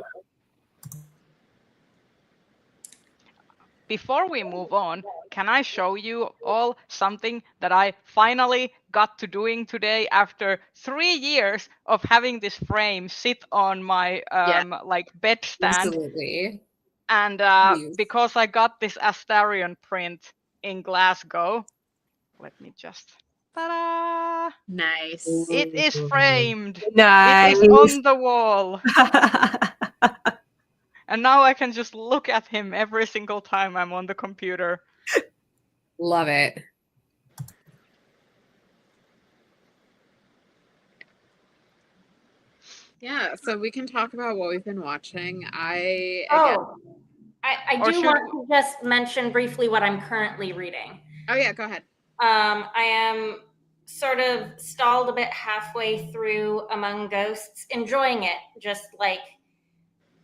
Before we move on, can I show you all something that I finally got to doing today after 3 years of having this frame sit on my like bed stand? Absolutely. And because I got this Astarion print in Glasgow, let me just, ta-da! Nice. It is framed. Nice. It is on the wall. And now I can just look at him every single time I'm on the computer. Love it. Yeah, so we can talk about what we've been watching. I do want to just mention briefly what I'm currently reading. Oh yeah, go ahead. I am sort of stalled a bit halfway through Among Ghosts, enjoying it, just like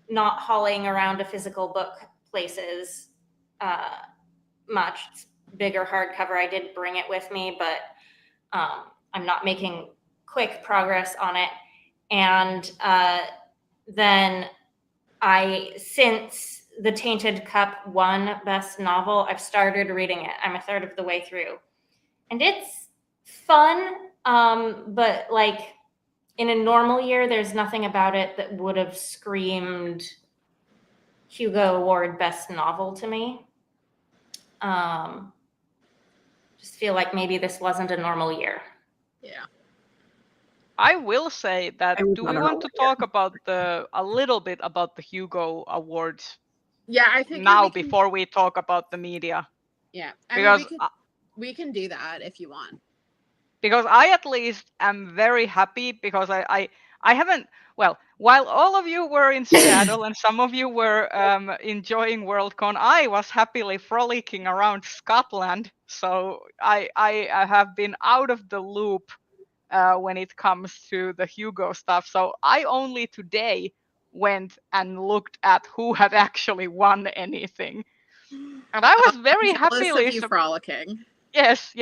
not hauling around to physical book places much. It's bigger hardcover. I did bring it with me, but I'm not making quick progress on it. And then since The Tainted Cup won Best Novel, I've started reading it. I'm a third of the way through. And it's fun, but like in a normal year, there's nothing about it that would have screamed Hugo Award Best Novel to me. Just feel like maybe this wasn't a normal year. Yeah. I will say that, do we want to talk about a little bit about the Hugo Awards? Yeah, I think now before we talk about the media. Yeah, because we can do that if you want. Because I at least am very happy because I haven't, well, while all of you were in Seattle and some of you were enjoying Worldcon, I was happily frolicking around Scotland. So I have been out of the loop when it comes to the Hugo stuff. So I only today went and looked at who had actually won anything. And I was very happily frolicking. Yes.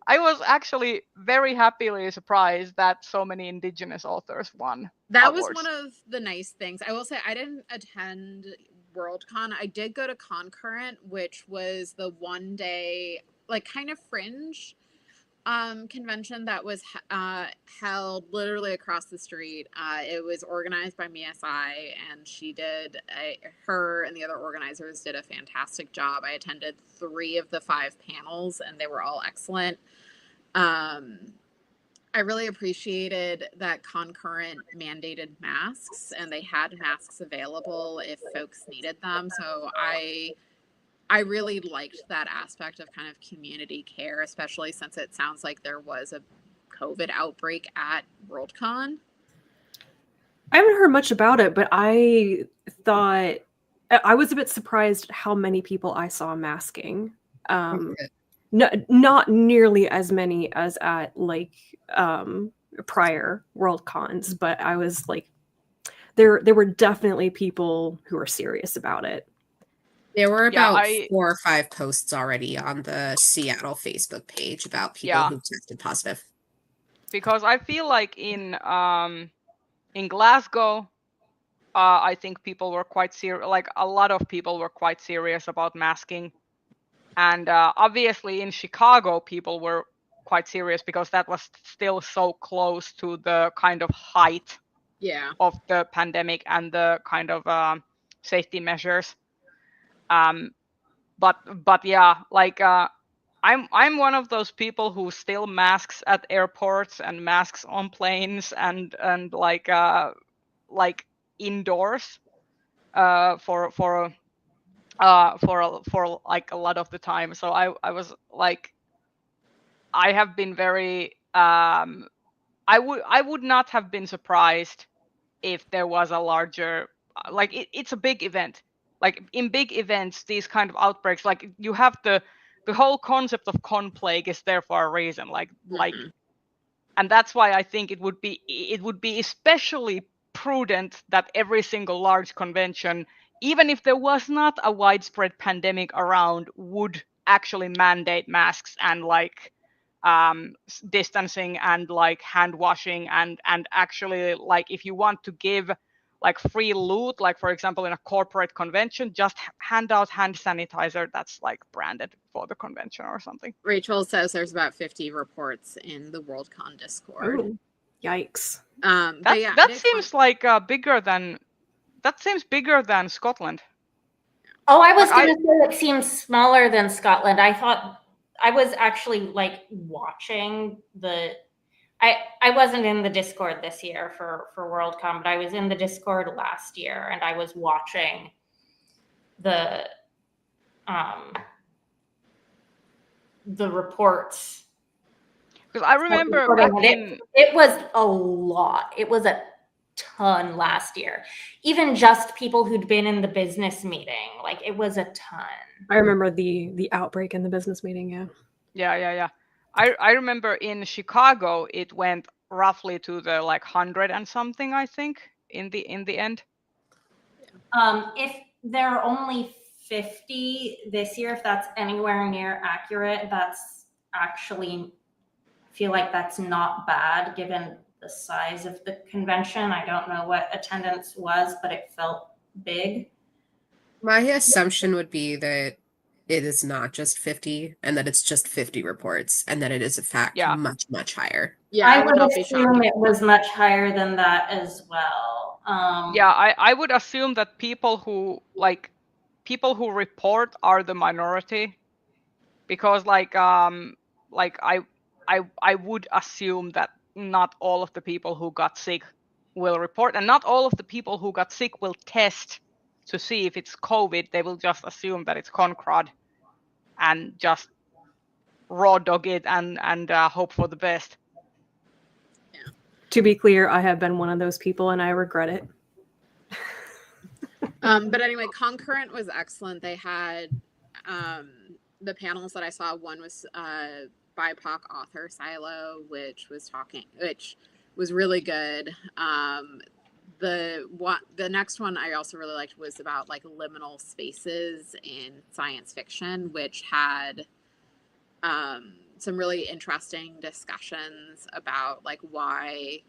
I was actually very happily surprised that so many Indigenous authors won. That awards. Was one of the nice things. I will say I didn't attend Worldcon. I did go to Concurrent, which was the one day, like kind of fringe convention that was held literally across the street. It was organized by Mia Sai, and her and the other organizers did a fantastic job. I attended 3 of the 5 panels, and they were all excellent. I really appreciated that Concurrent mandated masks, and they had masks available if folks needed them. So I really liked that aspect of kind of community care, especially since it sounds like there was a COVID outbreak at Worldcon. I haven't heard much about it, but I thought I was a bit surprised how many people I saw masking. Not nearly as many as at like prior Worldcons, but I was like, there were definitely people who were serious about it. There were about 4 or 5 posts already on the Seattle Facebook page about people who tested positive. Because I feel like in Glasgow, I think people were quite serious. Like a lot of people were quite serious about masking, and obviously in Chicago, people were quite serious because that was still so close to the kind of height of the pandemic and the kind of safety measures. But yeah, like I'm one of those people who still masks at airports and masks on planes and like indoors for like a lot of the time. So I was like, I have been very I would not have been surprised if there was a larger, like it's a big event. Like in big events, these kind of outbreaks, like you have the the whole concept of Conplague is there for a reason. Like, Mhm. and that's why I think it would be especially prudent that every single large convention, even if there was not a widespread pandemic around, would actually mandate masks and like distancing and like hand washing and actually, like, if you want to give like free loot, like for example in a corporate convention, just hand out hand sanitizer that's like branded for the convention or something. Rachel says there's about 50 reports in the Worldcon Discord. Oh, yikes. But yeah, that seems like bigger than Scotland. Oh, I was Like, going to say it seems smaller than Scotland. I thought I was actually like watching the. I wasn't in the Discord this year for Worldcon, but I was in the Discord last year, and I was watching the reports. because I remember back in it was a lot. It was a ton last year. Even just people who'd been in the business meeting, like it was a ton. I remember the outbreak in the business meeting. Yeah. I remember in Chicago it went roughly to the like 100 and something, I think, in the end. If there are only 50 this year, if that's anywhere near accurate, that's actually, I feel like that's not bad given the size of the convention. I don't know what attendance was, but it felt big. My assumption would be that it is not just 50 and that it's just 50 reports and that it is in fact much, much higher. Yeah, I would assume it was much higher than that as well. Yeah, I would assume that people who report are the minority, because I would assume that not all of the people who got sick will report, and not all of the people who got sick will test to see if it's COVID. They will just assume that it's Concrod and just raw dog it and hope for the best. Yeah. To be clear, I have been one of those people and I regret it. But anyway, Concurrent was excellent. They had the panels that I saw. One was BIPOC author Silo, which was really good. The next one I also really liked was about like liminal spaces in science fiction, which had some really interesting discussions about like why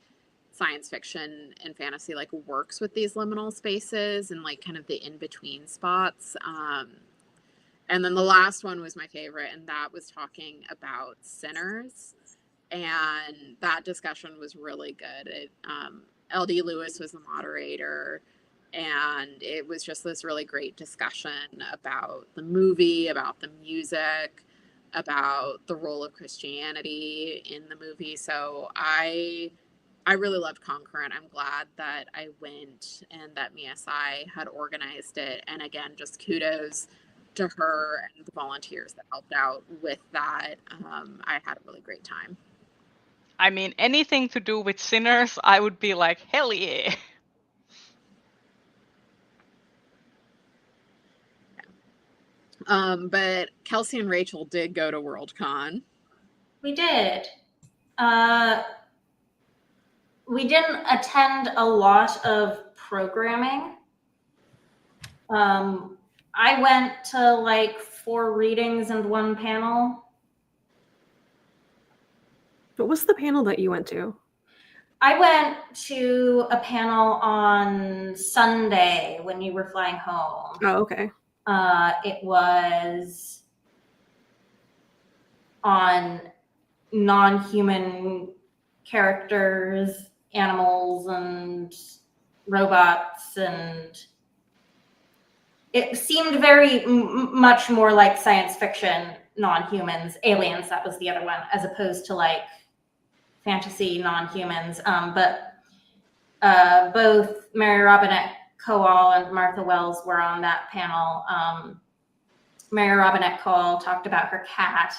science fiction and fantasy like works with these liminal spaces and like kind of the in-between spots. And then the last one was my favorite, and that was talking about Sinners, and that discussion was really good. LD Lewis was the moderator, and it was just this really great discussion about the movie, about the music, about the role of Christianity in the movie. So I really loved Concurrent. I'm glad that I went and that MSI had organized it. And again, just kudos to her and the volunteers that helped out with that. I had a really great time. I mean, anything to do with Sinners, I would be like, hell yeah. But Kelsey and Rachel did go to Worldcon. We did. We didn't attend a lot of programming. I went to like 4 readings and 1 panel. What was the panel that you went to? I went to a panel on Sunday when you were flying home. Oh, okay. It was on non-human characters, animals, and robots, and it seemed very much more like science fiction, non-humans, aliens, that was the other one, as opposed to like fantasy non-humans. But both Mary Robinette Kowal and Martha Wells were on that panel. Mary Robinette Kowal talked about her cat,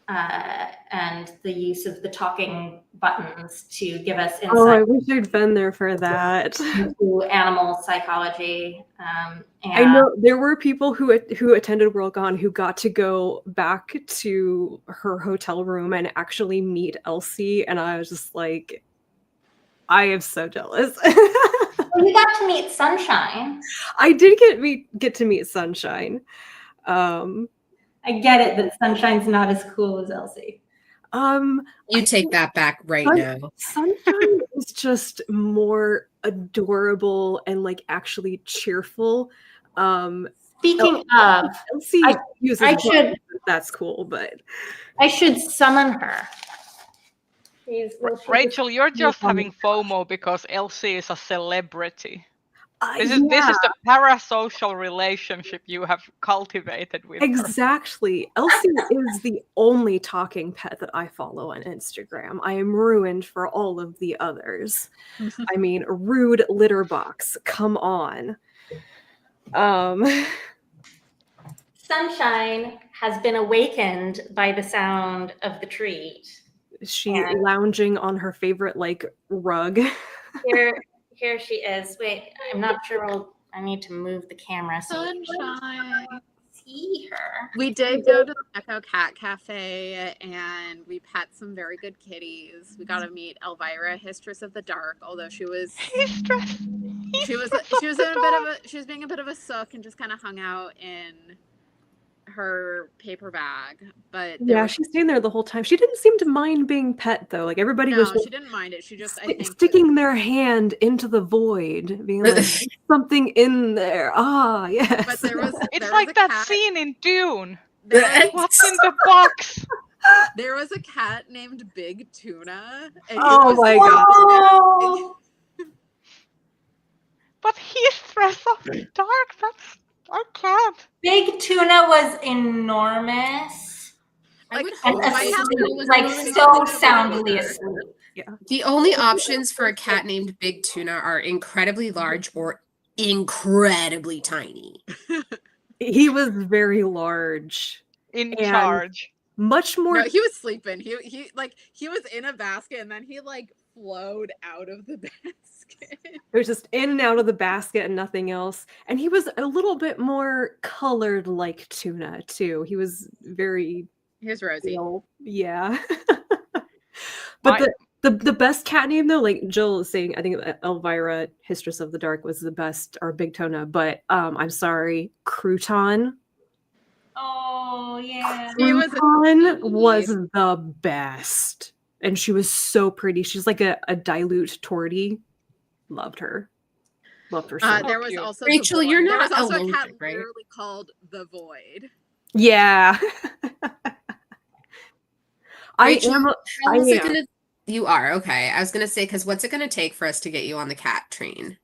and the use of the talking buttons to give us Oh, I insight wish I'd been there for that. into animal psychology. I know there were people who attended WorldCon who got to go back to her hotel room and actually meet Elsie, and I was just like, I am so jealous. You got to meet Sunshine. I did get to meet Sunshine. I get it that Sunshine's not as cool as Elsie. You take that back right now. Sunshine is just more adorable and like actually cheerful. Speaking of, Elsie uses I should- buttons, that's cool, but I should summon her. Rachel, you're just having FOMO because Elsie is a celebrity. This is the parasocial relationship you have cultivated with her. Exactly. Elsie is the only talking pet that I follow on Instagram. I am ruined for all of the others. I mean, rude litter box. Come on. Sunshine has been awakened by the sound of the treat. She's lounging on her favorite like rug. Here she is. Wait, I'm not sure. I need to move the camera so you Sunshine. can see her. We did go to the Echo Cat Cafe and we pet some very good kitties. We got to meet Elvira, Histress of the Dark, although she was being a bit of a sook and just kind of hung out in her paper bag. But she's staying there the whole time. She didn't seem to mind being pet though. Like everybody was she didn't mind it. She just sticking their hand into the void, being like something in there. Ah, yes. But there was like that cat. Scene in Dune. What's in the box? There was a cat named Big Tuna. And oh my god! But Histress of the Dark. I can't. Big Tuna was enormous. I would And hope my cat asleep, was like really so good. soundly asleep. The only options for a cat named Big Tuna are incredibly large or incredibly tiny. He was very large. In charge. Much more. No, he was sleeping. He was in a basket and then he like flowed out of the basket. It was just in and out of the basket and nothing else. And he was a little bit more colored like Tuna too. He was very. Here's Rosie. Yeah. But the best cat name though, like Jill is saying, I think Elvira, Histress of the Dark, was the best, or Big Tuna. But I'm sorry, Crouton. Oh yeah. Crouton was the best, and she was so pretty. She's like a dilute tortie. Loved her so much. There was also Rachel, you're not there was also alone, a cat right? literally called the Void. Yeah. Rachel, I am. You are okay. I was gonna say, because what's it gonna take for us to get you on the cat train?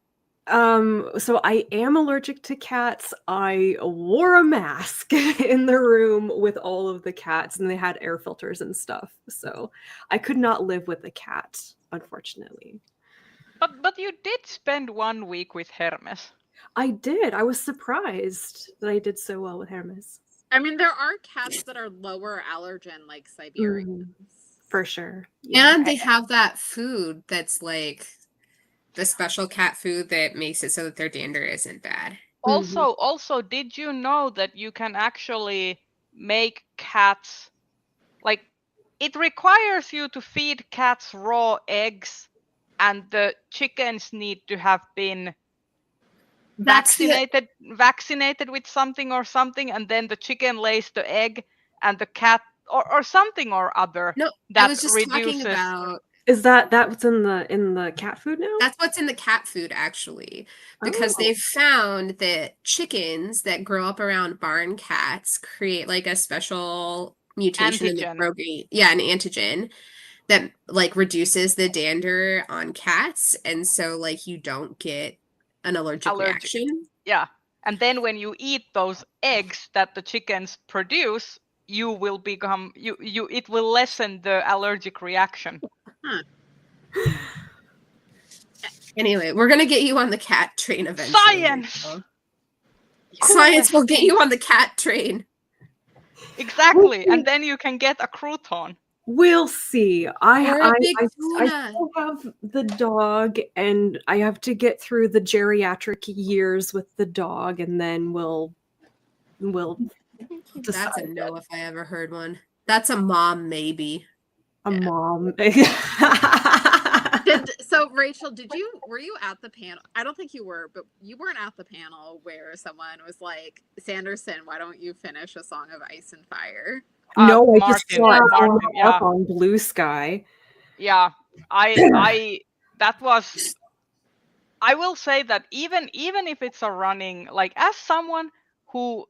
So I am allergic to cats. I wore a mask in the room with all of the cats, and they had air filters and stuff. So I could not live with a cat, unfortunately. But you did spend 1 week with Hermes. I did. I was surprised that I did so well with Hermes. I mean, there are cats that are lower allergen, like Siberians. For sure. Yeah. And they have that food that's like the special cat food that makes it so that their dander isn't bad. Also, did you know that you can actually make cats, like, it requires you to feed cats raw eggs, and the chickens need to have been vaccinated with something, and then the chicken lays the egg, and the cat or something or other. No, that I was just talking reduces. about. Is that's in the cat food now? That's what's in the cat food, actually, because they've found that chickens that grow up around barn cats create like a special mutation in the protein. Yeah, an antigen that like reduces the dander on cats, and so like you don't get an allergic reaction. Yeah, and then when you eat those eggs that the chickens produce, you will become it will lessen the allergic reaction. Anyway, we're gonna get you on the cat train eventually. Science! Science will get you on the cat train. Exactly, and then you can get a crouton. We'll see. Or a big I tuna. still have the dog, and I have to get through the geriatric years with the dog, and then we'll That's decide. a no if I ever heard one. That's a mom maybe. A Yeah. mom. So Rachel, were you at the panel? I don't think you were, but you weren't at the panel where someone was like, Sanderson, why don't you finish A Song of Ice and Fire? No, I just Martin, saw it Martin, going yeah. up on Blue Sky. Yeah, I will say that even if it's a running, like, as someone who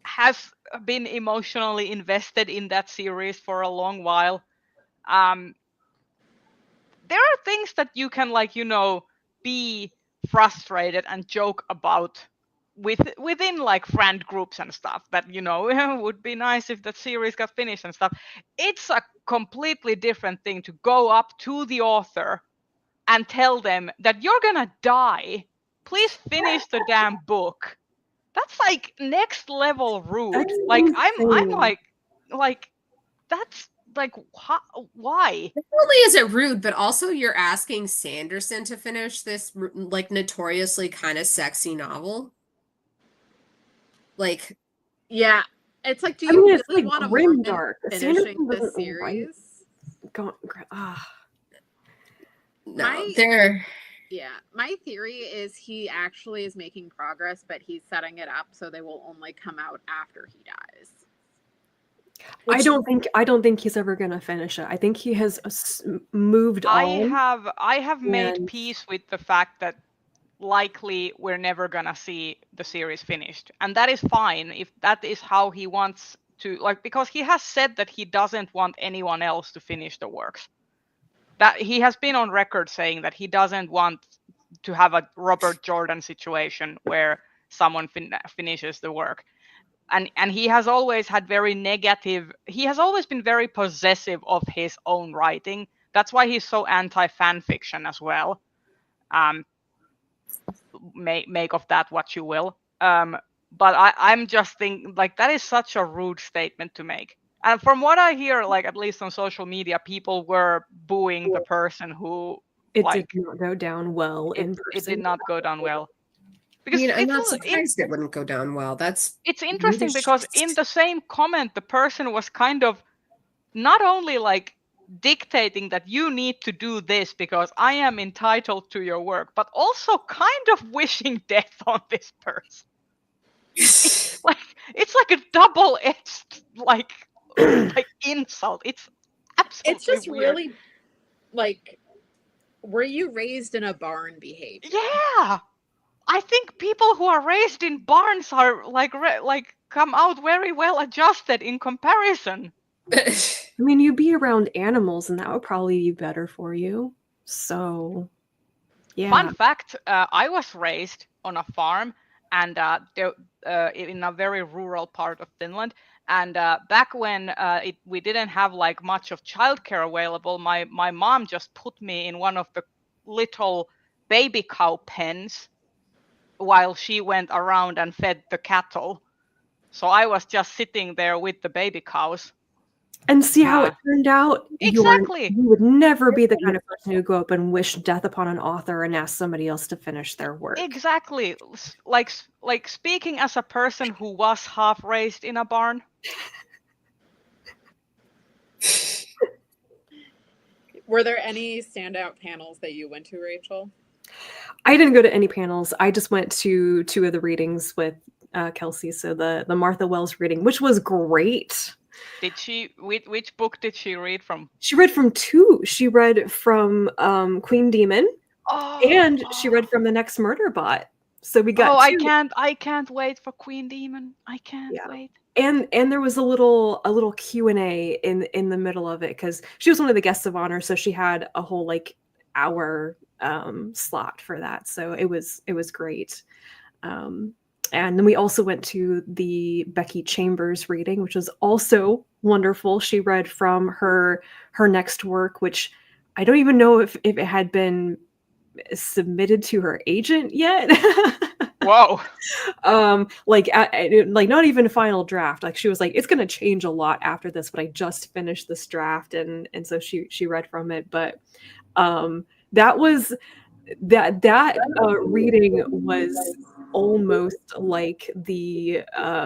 has been emotionally invested in that series for a long while, there are things that you can, like, be frustrated and joke about within like friend groups and stuff, that would be nice if that series got finished and stuff. It's a completely different thing to go up to the author and tell them that you're gonna die, please finish the damn book. That's like next level rude. That's Like, I'm insane. like that's like, why? Not only is it rude, but also you're asking Sanderson to finish this like notoriously kind of sexy novel. Like, Yeah, it's like, do I you mean, it's really like want a grim Mormon dark. finishing Sanderson this doesn't write. series? no, they're. Yeah, my theory is he actually is making progress, but he's setting it up so they will only come out after he dies. I don't think he's ever gonna finish it. I think he has moved I on. have made and- peace with the fact that likely we're never gonna see the series finished, and that is fine if that is how he wants to, like, because he has said that he doesn't want anyone else to finish the works. That he has been on record saying that he doesn't want to have a Robert Jordan situation where someone finishes the work. And he has always had he has always been very possessive of his own writing. That's why he's so anti-fan fiction as well. Make of that what you will. But I'm just thinking, like, that is such a rude statement to make. And from what I hear, like, at least on social media, people were booing the person who, It like, did not go down well in person. It did not go down well. Because I'm not surprised it wouldn't go down well. It's interesting because in the same comment, the person was kind of not only like dictating that you need to do this because I am entitled to your work, but also kind of wishing death on this person. It's like a double-edged like insult. It's absolutely It's just weird. really like, were you raised in a barn behavior? Yeah. I think people who are raised in barns are like come out very well adjusted in comparison. I mean, you'd be around animals, and that would probably be better for you. So, yeah. Fun fact: I was raised on a farm, and in a very rural part of Finland. And back when we didn't have like much of childcare available, my mom just put me in one of the little baby cow pens while she went around and fed the cattle. So I was just sitting there with the baby cows. And see how it turned out? Exactly. You would never be the kind of person who go up and wish death upon an author and ask somebody else to finish their work. Exactly. Like speaking as a person who was half raised in a barn. Were there any standout panels that you went to, Rachel? I didn't go to any panels. I just went to 2 of the readings with Kelsey. So the Martha Wells reading, which was great. Did she? Which book did she read from? She read from 2. She read from Queen Demon, and she read from The Next Murderbot. So we got. I can't wait for Queen Demon. I can't wait. And there was a little Q&A in the middle of it because she was one of the guests of honor, so she had a whole like hour slot for that. So it was great. And then we also went to the Becky Chambers reading, which was also wonderful. She read from her next work, which I don't even know if it had been submitted to her agent yet. Whoa. Like not even final draft. Like she was like, it's gonna change a lot after this, but I just finished this draft, and so she read from it. But that was that reading was almost like the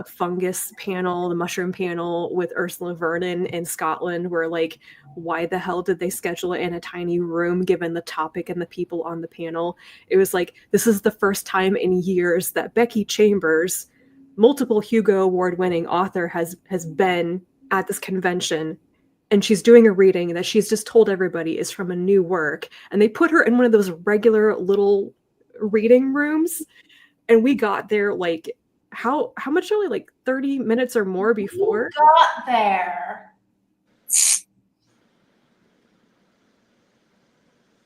fungus panel, the mushroom panel with Ursula Vernon in Scotland, where like, why the hell did they schedule it in a tiny room given the topic and the people on the panel? It was like, this is the first time in years that Becky Chambers, multiple Hugo Award winning author, has been at this convention, and she's doing a reading that she's just told everybody is from a new work, and they put her in one of those regular little reading rooms, and we got there like how much early, like 30 minutes or more before. We got there.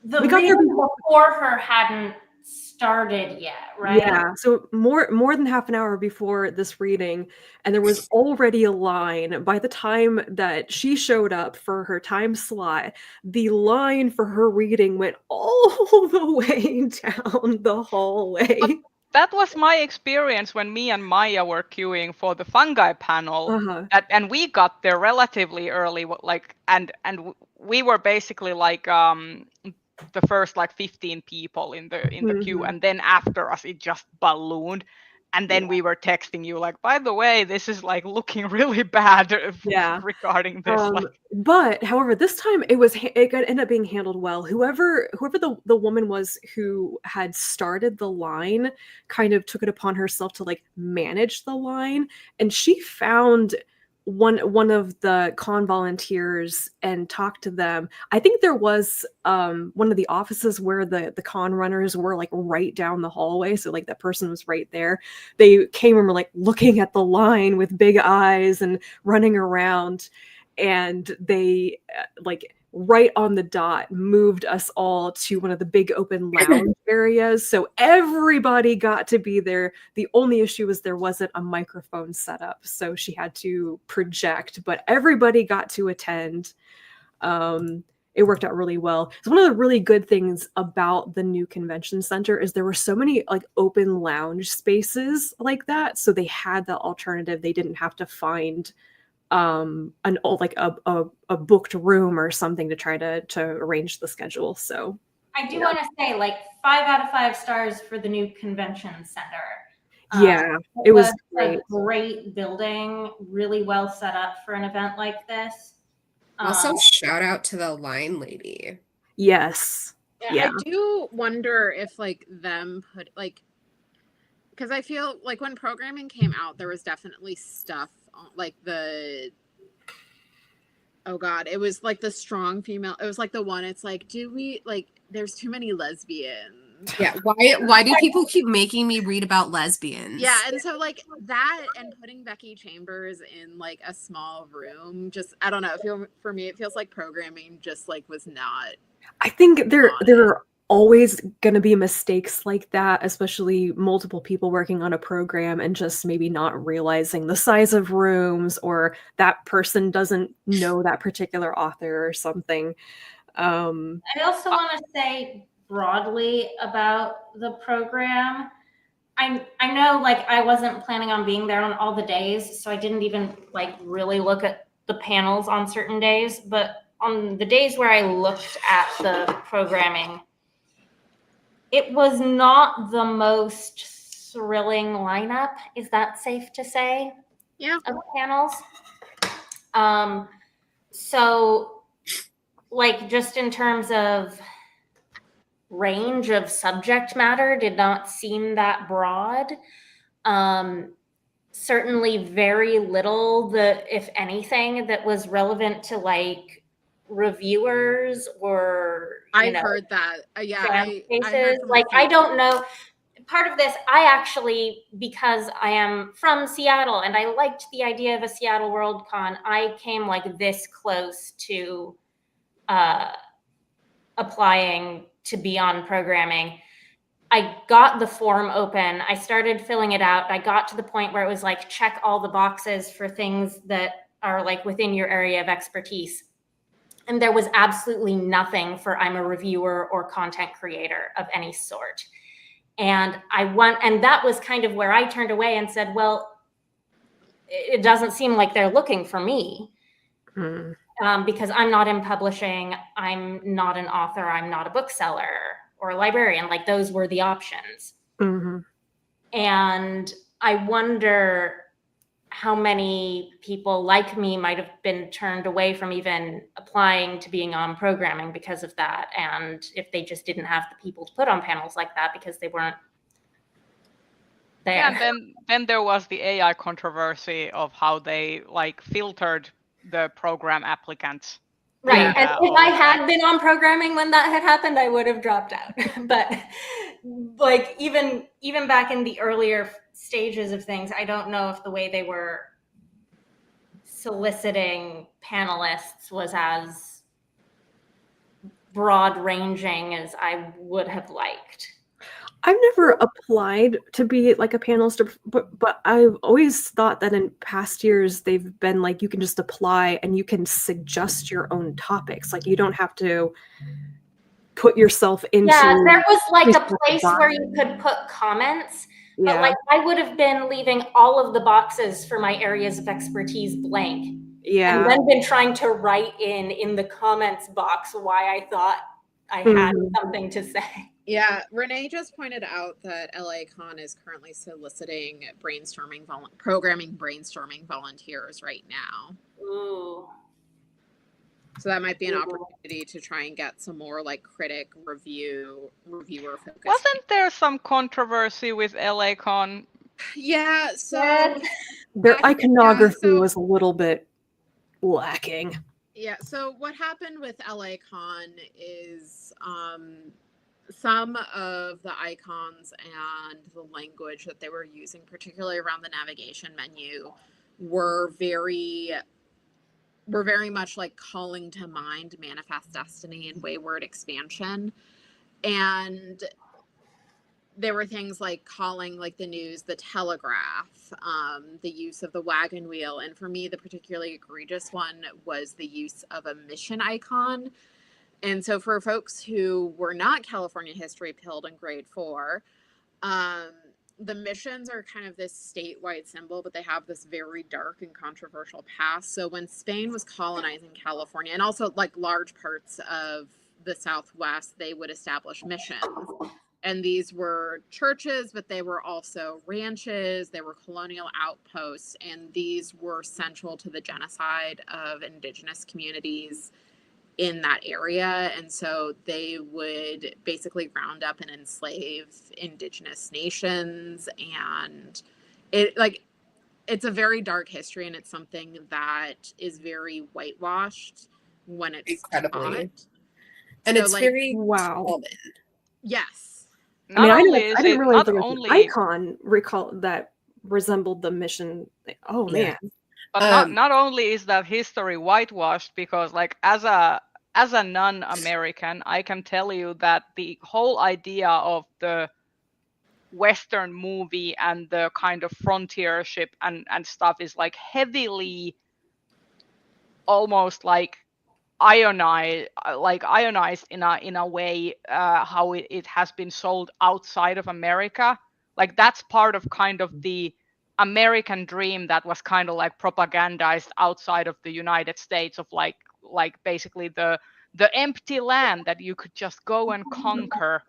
The reading before her hadn't started yet, right? Yeah, so more than half an hour before this reading, and there was already a line. By the time that she showed up for her time slot, the line for her reading went all the way down the hallway. That was my experience when me and Maya were queuing for the fungi panel, and we got there relatively early. Like, and we were basically like the first like 15 people in the queue, and then after us it just ballooned, and then we were texting you like, by the way, this is like looking really bad regarding this. But however, this time it ended up being handled well. Whoever the woman was who had started the line kind of took it upon herself to like manage the line, and she found one of the con volunteers and talked to them. I think there was one of the offices where the con runners were like right down the hallway, so like that person was right there. They came and were like looking at the line with big eyes and running around, and they like right on the dot moved us all to one of the big open lounge areas, so everybody got to be there. The only issue was there wasn't a microphone set up, so she had to project, but everybody got to attend. It worked out really well. So one of the really good things about the new convention center is there were so many like open lounge spaces like that, so they had the alternative. They didn't have to find a booked room or something to try to arrange the schedule. So I do want to say, like, 5 out of 5 stars for the new convention center. It was a great building, really well set up for an event like this. Also, shout out to the line lady. Yes. Yeah. I do wonder if like them put like, because I feel like when programming came out, there was definitely stuff like it was like the strong female. It was like the one. It's like, do we like? There's too many lesbians. Yeah. Why do people keep making me read about lesbians? Yeah, and so like that, and putting Becky Chambers in like a small room, just I don't know. For me, it feels like programming just like was not. I think there are always going to be mistakes like that, especially multiple people working on a program and just maybe not realizing the size of rooms, or that person doesn't know that particular author or something. I also want to say broadly about the program. I know like I wasn't planning on being there on all the days, so I didn't even like really look at the panels on certain days, but on the days where I looked at the programming, it was not the most thrilling lineup. Is that safe to say? Yeah. Of panels. So like just in terms of range of subject matter, did not seem that broad. Certainly very little if anything, that was relevant to like reviewers or I've heard that. Yeah. I don't know. Part of this, I actually, because I am from Seattle and I liked the idea of a Seattle Worldcon, I came like this close to applying to be on programming. I got the form open. I started filling it out. I got to the point where it was like, check all the boxes for things that are like within your area of expertise. And there was absolutely nothing for I'm a reviewer or content creator of any sort. And and that was kind of where I turned away and said, well, it doesn't seem like they're looking for me. Because I'm not in publishing, I'm not an author, I'm not a bookseller or a librarian. Like, those were the options. And I wonder how many people like me might have been turned away from even applying to being on programming because of that. And if they just didn't have the people to put on panels like that because they weren't there. Yeah, and then there was the AI controversy of how they like filtered the program applicants. Right. And if I had been on programming when that had happened, I would have dropped out. But like, even back in the earlier stages of things, I don't know if the way they were soliciting panelists was as broad ranging as I would have liked. I've never applied to be like a panelist, but I've always thought that in past years they've been like, you can just apply and you can suggest your own topics. Like, you don't have to put yourself into. Yeah, there was like a place where you could put comments, but like, I would have been leaving all of the boxes for my areas of expertise blank. Yeah. And then been trying to write in the comments box why I thought I had something to say. Yeah, Renee just pointed out that LACon is currently soliciting programming brainstorming volunteers right now. Ooh. So that might be an opportunity to try and get some more like reviewer focused. Wasn't there some controversy with LACon? Yeah, so their iconography was a little bit lacking. Yeah, so what happened with LACon is some of the icons and the language that they were using, particularly around the navigation menu, were very much like calling to mind Manifest Destiny and Wayward Expansion. And there were things like calling like the news the telegraph, the use of the wagon wheel. And for me, the particularly egregious one was the use of a mission icon. And so for folks who were not California history pilled in grade 4, the missions are kind of this statewide symbol, but they have this very dark and controversial past. So when Spain was colonizing California, and also like large parts of the Southwest, they would establish missions. And these were churches, but they were also ranches, they were colonial outposts, and these were central to the genocide of indigenous communities in that area. And so they would basically round up and enslave indigenous nations. And it's a very dark history, and it's something that is very whitewashed when it's incredibly taught. And so it's like, very common. Yes. I didn't realize there was an icon that resembled the mission. Oh man. But not only is that history whitewashed, because like as a non-American, I can tell you that the whole idea of the Western movie and the kind of frontiership and stuff is like heavily almost like ionized in a way how it has been sold outside of America. Like that's part of kind of the American dream that was kind of like propagandized outside of the United States, of like basically the empty land that you could just go and conquer.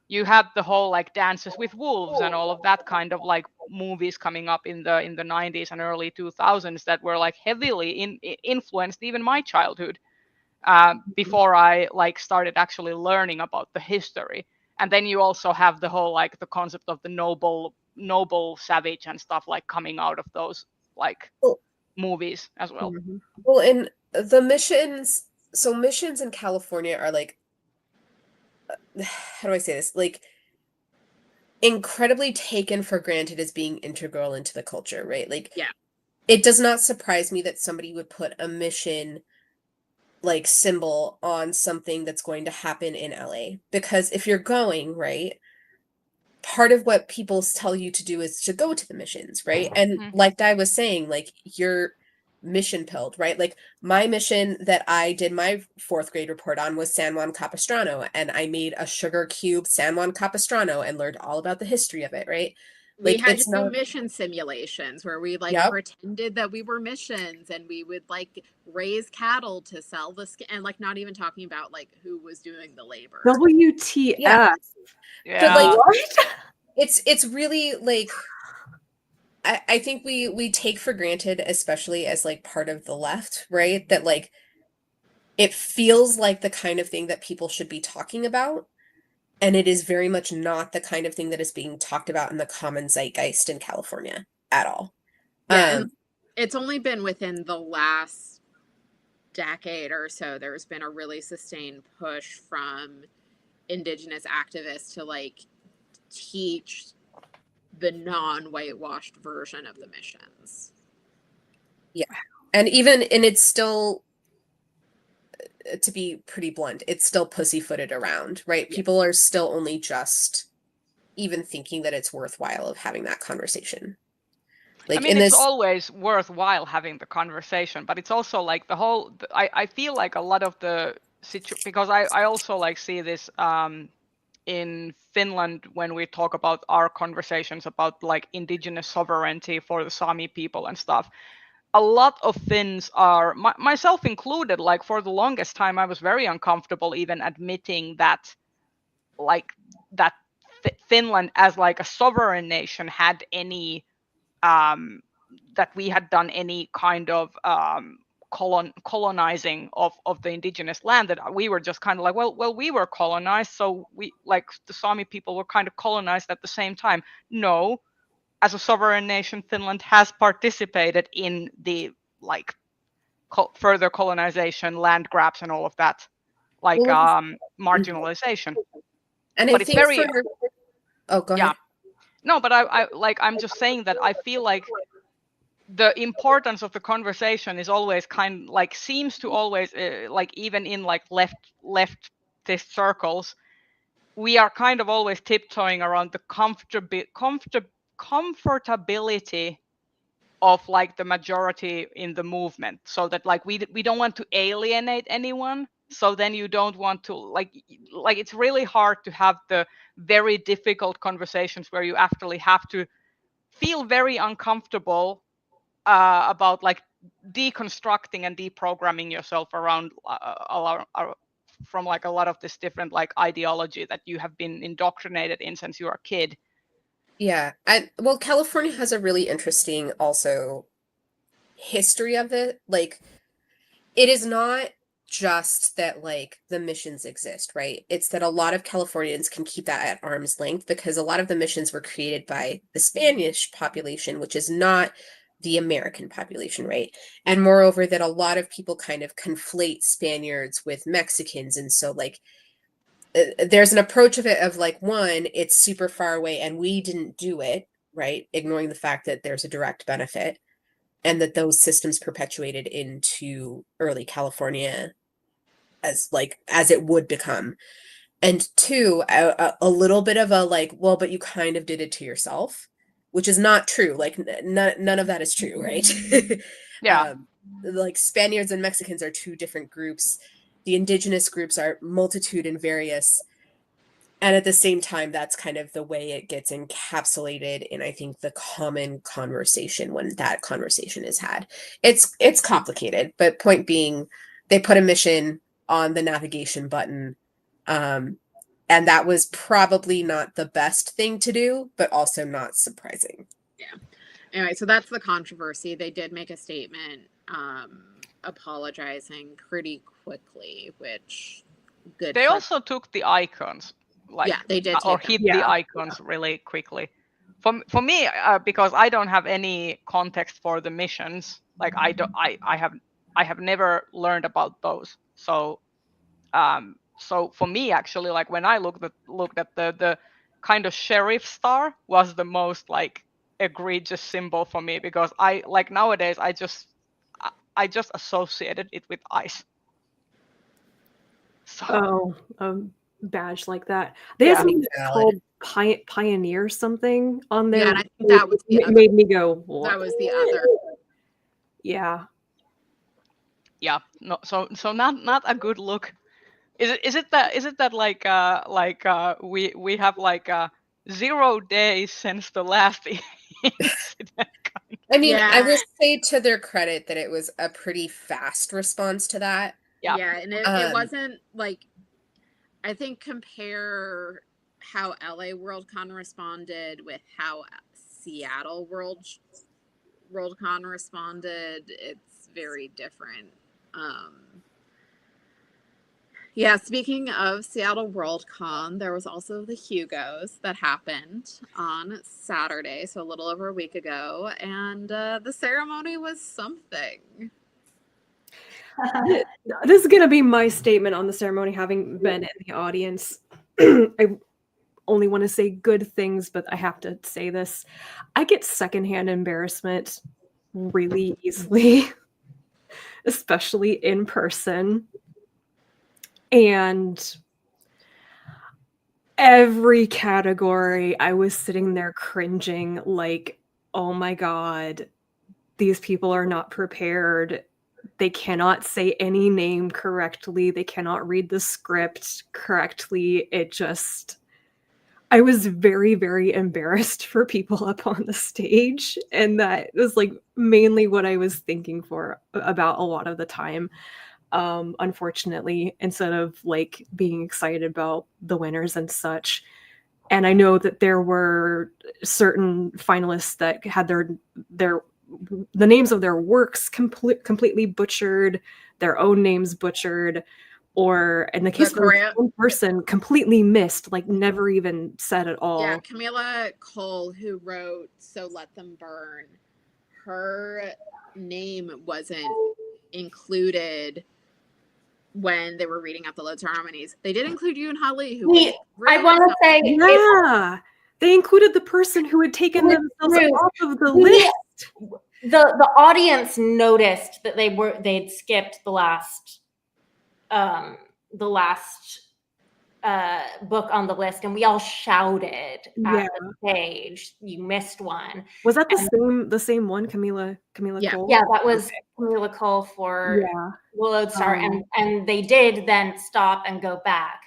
You had the whole like Dances with Wolves and all of that kind of like movies coming up in the 90s and early 2000s that were like heavily influenced even my childhood before I like started actually learning about the history. And then you also have the whole like the concept of the noble savage and stuff like coming out of those like movies as well. Well, and the missions in California are like, how do I say this? Like incredibly taken for granted as being integral into the culture, right? Like, yeah, it does not surprise me that somebody would put a mission like symbol on something that's going to happen in LA, because if you're going, right, part of what people tell you to do is to go to the missions, right? And like Di was saying, like mission pilled, right? Like my mission that I did my 4th grade report on was San Juan Capistrano, and I made a sugar cube San Juan Capistrano and learned all about the history of it, right? We Like had it's to do not, mission simulations where we like yep, pretended that we were missions, and we would like raise cattle to sell the skin, and like not even talking about like who was doing the labor. WTF. yeah. Yeah. But like What? it's really like I think we take for granted, especially as like part of the left, right? That like it feels like the kind of thing that people should be talking about. And it is very much not the kind of thing that is being talked about in the common zeitgeist in California at all. Yeah, and it's only been within the last decade or so there's been a really sustained push from Indigenous activists to like teach the non-whitewashed version of the missions. Yeah. And it's still, to be pretty blunt, it's still pussyfooted around, right? Yeah. People are still only just even thinking that it's worthwhile of having that conversation. Like I mean, in it's this, always worthwhile having the conversation, but it's also like the whole, I feel like a lot of the because I also like see this in Finland when we talk about our conversations about like indigenous sovereignty for the Sami people and stuff. A lot of Finns are, myself included, like for the longest time, I was very uncomfortable even admitting that, like that Finland as like a sovereign nation had any, that we had done any kind of colonizing of the indigenous land. That we were just kind of like, well, we were colonized, so we, like the Sami people were kind of colonized at the same time. No. As a sovereign nation, Finland has participated in the like further colonization, land grabs, and all of that, like marginalization. and But I it's think very, oh, go yeah. ahead. No, but I'm just saying that I feel like the importance of the conversation is always kind like seems to always like even in like leftist circles, we are kind of always tiptoeing around the comfortability of like the majority in the movement, so that like we don't want to alienate anyone, so then you don't want to like it's really hard to have the very difficult conversations where you actually have to feel very uncomfortable about like deconstructing and deprogramming yourself around from like a lot of this different like ideology that you have been indoctrinated in since you were a kid. Yeah. Well, California has a really interesting also history of it. Like it is not just that like the missions exist, right? It's that a lot of Californians can keep that at arm's length because a lot of the missions were created by the Spanish population, which is not the American population, right? And moreover, that a lot of people kind of conflate Spaniards with Mexicans. And so like there's an approach of it of like, one, it's super far away and we didn't do it, right? Ignoring the fact that there's a direct benefit and that those systems perpetuated into early California as it would become. And two, a little bit of a like, well, but you kind of did it to yourself, which is not true. Like none of that is true, right? Yeah. Like Spaniards and Mexicans are two different groups. The indigenous groups are multitude and various. And at the same time, that's kind of the way it gets encapsulated in, I think, the common conversation when that conversation is had. It's complicated, but point being, they put a mission on the navigation button. And that was probably not the best thing to do, but also not surprising. Yeah. Anyway, so that's the controversy. They did make a statement apologizing pretty quickly, which good. They also took the icons. Like, yeah, they did or hit the icons really quickly. For me, because I don't have any context for the missions. Like I have never learned about those. So so for me actually, like when I looked at the kind of sheriff star was the most like egregious symbol for me, because I like nowadays I just associated it with ice. So badge like that. They have something called Pioneer something on there. Yeah, and I think that was made me go, what? That was the other. Yeah. Yeah, no, so not a good look. Is it that like we have like 0 days since the last incident? I mean, I Yeah. will say to their credit that it was a pretty fast response to that. Yeah. Yeah, and it wasn't like, I think compare how LA Worldcon responded with how Seattle Worldcon responded. It's very different. Yeah, speaking of Seattle Worldcon, there was also the Hugos that happened on Saturday, so a little over a week ago, and the ceremony was something. This is going to be my statement on the ceremony, having been in the audience. I only want to say good things, but I have to say this. I get secondhand embarrassment really easily, especially in person. And every category, I was sitting there cringing like, oh my God, these people are not prepared. They cannot say any name correctly. They cannot read the script correctly. I was very, very embarrassed for people up on the stage. And that was like mainly what I was thinking about a lot of the time. Unfortunately, instead of like being excited about the winners and such. And I know that there were certain finalists that had the names of their works completely butchered, their own names butchered, or in the case of one person, completely missed, like never even said at all. Yeah, Camila Cole, who wrote So Let Them Burn, her name wasn't included when they were reading out the Lotus Harmonies. They did include Yoon Ha Lee, who was really I want to say, yeah, they included the person who had taken themselves off of the list. The audience noticed that they'd skipped the last book on the list, and we all shouted at the stage, "You missed one!" Was that the same one, Camila Cole? Yeah, that was Camila Cole for Lodestar, and they did then stop and go back,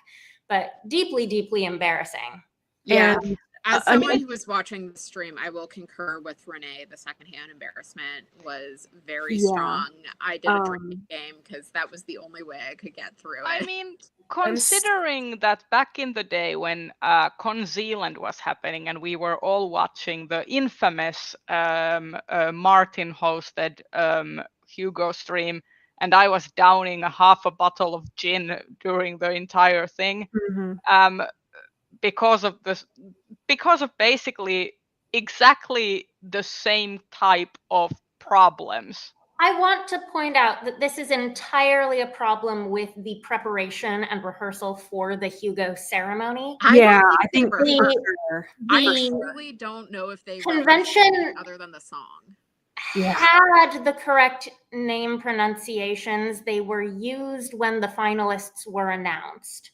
but deeply, deeply embarrassing. Yeah. As someone who was watching the stream, I will concur with Renee. The secondhand embarrassment was very strong. I did a drinking game because that was the only way I could get through it. I mean, considering that back in the day when Con Zealand was happening and we were all watching the infamous Martin hosted Hugo stream, and I was downing half a bottle of gin during the entire thing. Because of basically exactly the same type of problems. I want to point out that this is entirely a problem with the preparation and rehearsal for the Hugo ceremony. I think I truly don't know if they convention other than the song had the correct name pronunciations. They were used when the finalists were announced.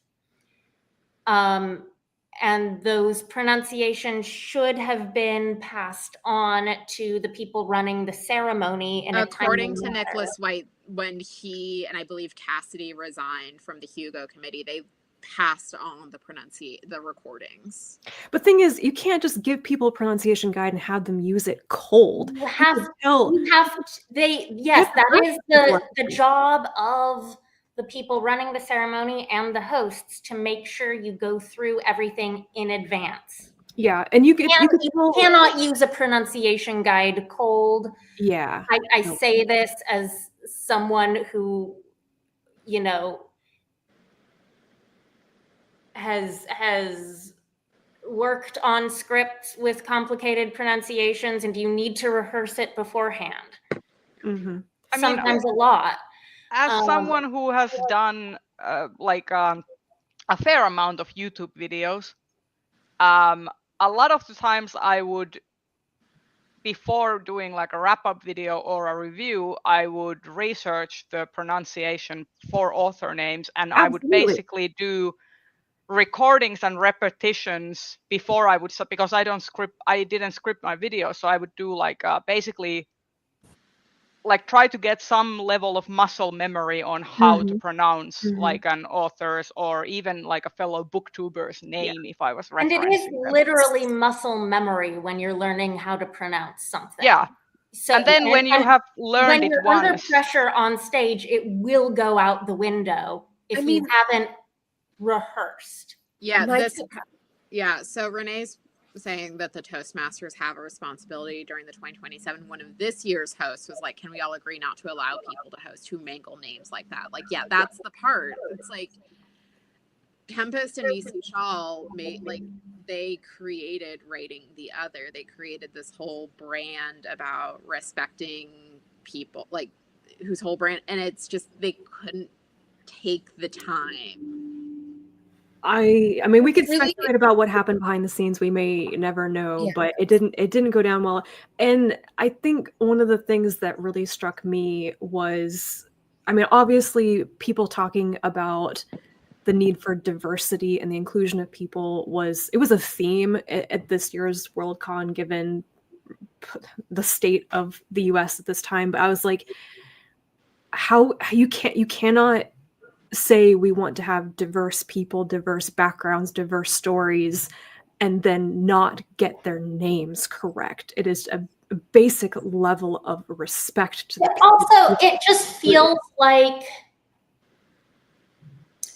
And those pronunciations should have been passed on to the people running the ceremony. According to Nicholas White, when he and I believe Cassidy resigned from the Hugo committee, they passed on the recordings. But thing is, you can't just give people a pronunciation guide and have them use it cold. That is the job of the people running the ceremony and the hosts, to make sure you go through everything in advance. Yeah, and you cannot use a pronunciation guide cold. Yeah. I say this as someone who, has worked on scripts with complicated pronunciations, and you need to rehearse it beforehand. Sometimes a lot. As someone who has done a fair amount of YouTube videos, a lot of the times I would, before doing like a wrap-up video or a review, I would research the pronunciation for author names, and I would basically do recordings and repetitions before I would, because I didn't script my video, so I would do like basically like try to get some level of muscle memory on how to pronounce like an author's or even like a fellow booktuber's name if I was referencing And it is them. literally muscle memory when you're learning how to pronounce something. Yeah. So, and then when you have learned when it you're under once, pressure on stage, it will go out the window if you haven't rehearsed. Yeah, so Renee's saying that the Toastmasters have a responsibility during the 2027. One of this year's hosts was like, can we all agree not to allow people to host who mangle names like that? Like, yeah, that's the part. It's like Tempest and Nisi Shawl made, like, they created Writing the Other. They created this whole brand about respecting people, like, whose whole brand, and it's just, they couldn't take the time. I mean, we could speculate about what happened behind the scenes. We may never know, but it didn't go down well. And I think one of the things that really struck me was, I mean, obviously people talking about the need for diversity and the inclusion of people was a theme at this year's Worldcon, given the state of the US at this time. But I was like, how you cannot say we want to have diverse people, diverse backgrounds, diverse stories, and then not get their names correct. It is a basic level of respect to the people. Also, it just feels like,